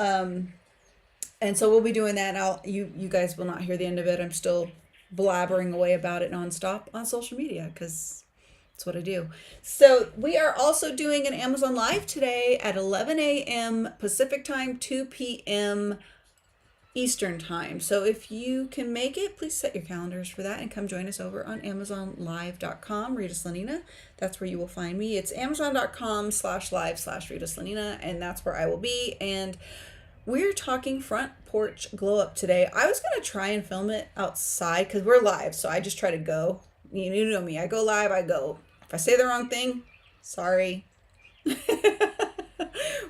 Speaker 4: and so we'll be doing that. You guys will not hear the end of it. I'm still blabbering away about it nonstop on social media because that's what I do. So we are also doing an Amazon Live today at 11 a.m. Pacific time, 2 p.m. Eastern time. So if you can make it, please set your calendars for that and come join us over on amazonlive.com, Rita Slanina. That's where you will find me. It's amazon.com/live/Rita Slanina, and that's where I will be. And we're talking front porch glow up today. I was going to try and film it outside because we're live. So I just try to go. You know me. I go live, I go. If I say the wrong thing, sorry.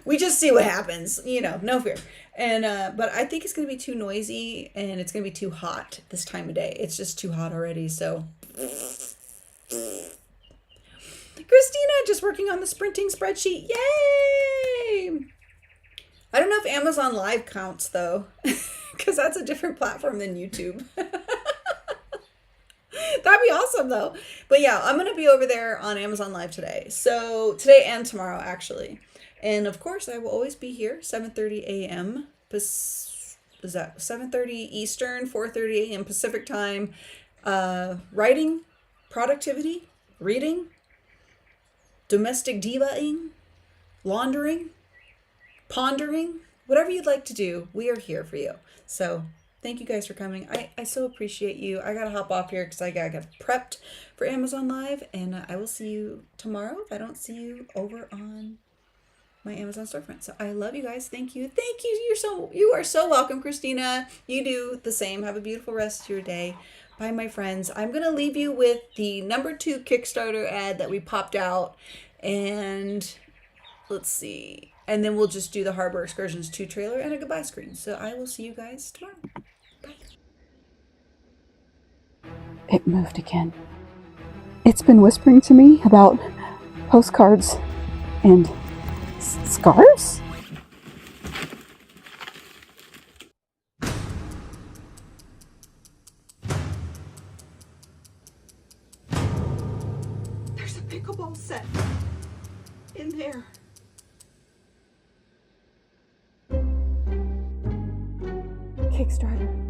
Speaker 4: We just see what happens, no fear. And but I think it's going to be too noisy and it's going to be too hot this time of day. It's just too hot already. So Christina just working on the sprinting spreadsheet. Yay! I don't know if Amazon Live counts though, because that's a different platform than YouTube. That'd be awesome though. But yeah, I'm going to be over there on Amazon Live today. So today and tomorrow actually. And of course, I will always be here, 7:30 a.m. Is that 7:30 Eastern, 4:30 a.m. Pacific time. Writing, productivity, reading, domestic divaing, laundering, pondering, whatever you'd like to do, we are here for you. So thank you guys for coming. I so appreciate you. I got to hop off here because I got prepped for Amazon Live. And I will see you tomorrow if I don't see you over on my Amazon storefront. So I love you guys. Thank you. Thank you. You are so welcome, Christina. You do the same. Have a beautiful rest of your day. Bye, my friends. I'm going to leave you with the #2 Kickstarter ad that we popped out. And let's see. And then we'll just do the Harbor Excursions 2 trailer and a goodbye screen. So I will see you guys tomorrow. Bye.
Speaker 2: It moved again. It's been whispering to me about postcards and scarves? There's a pickleball set in there. Kickstarter.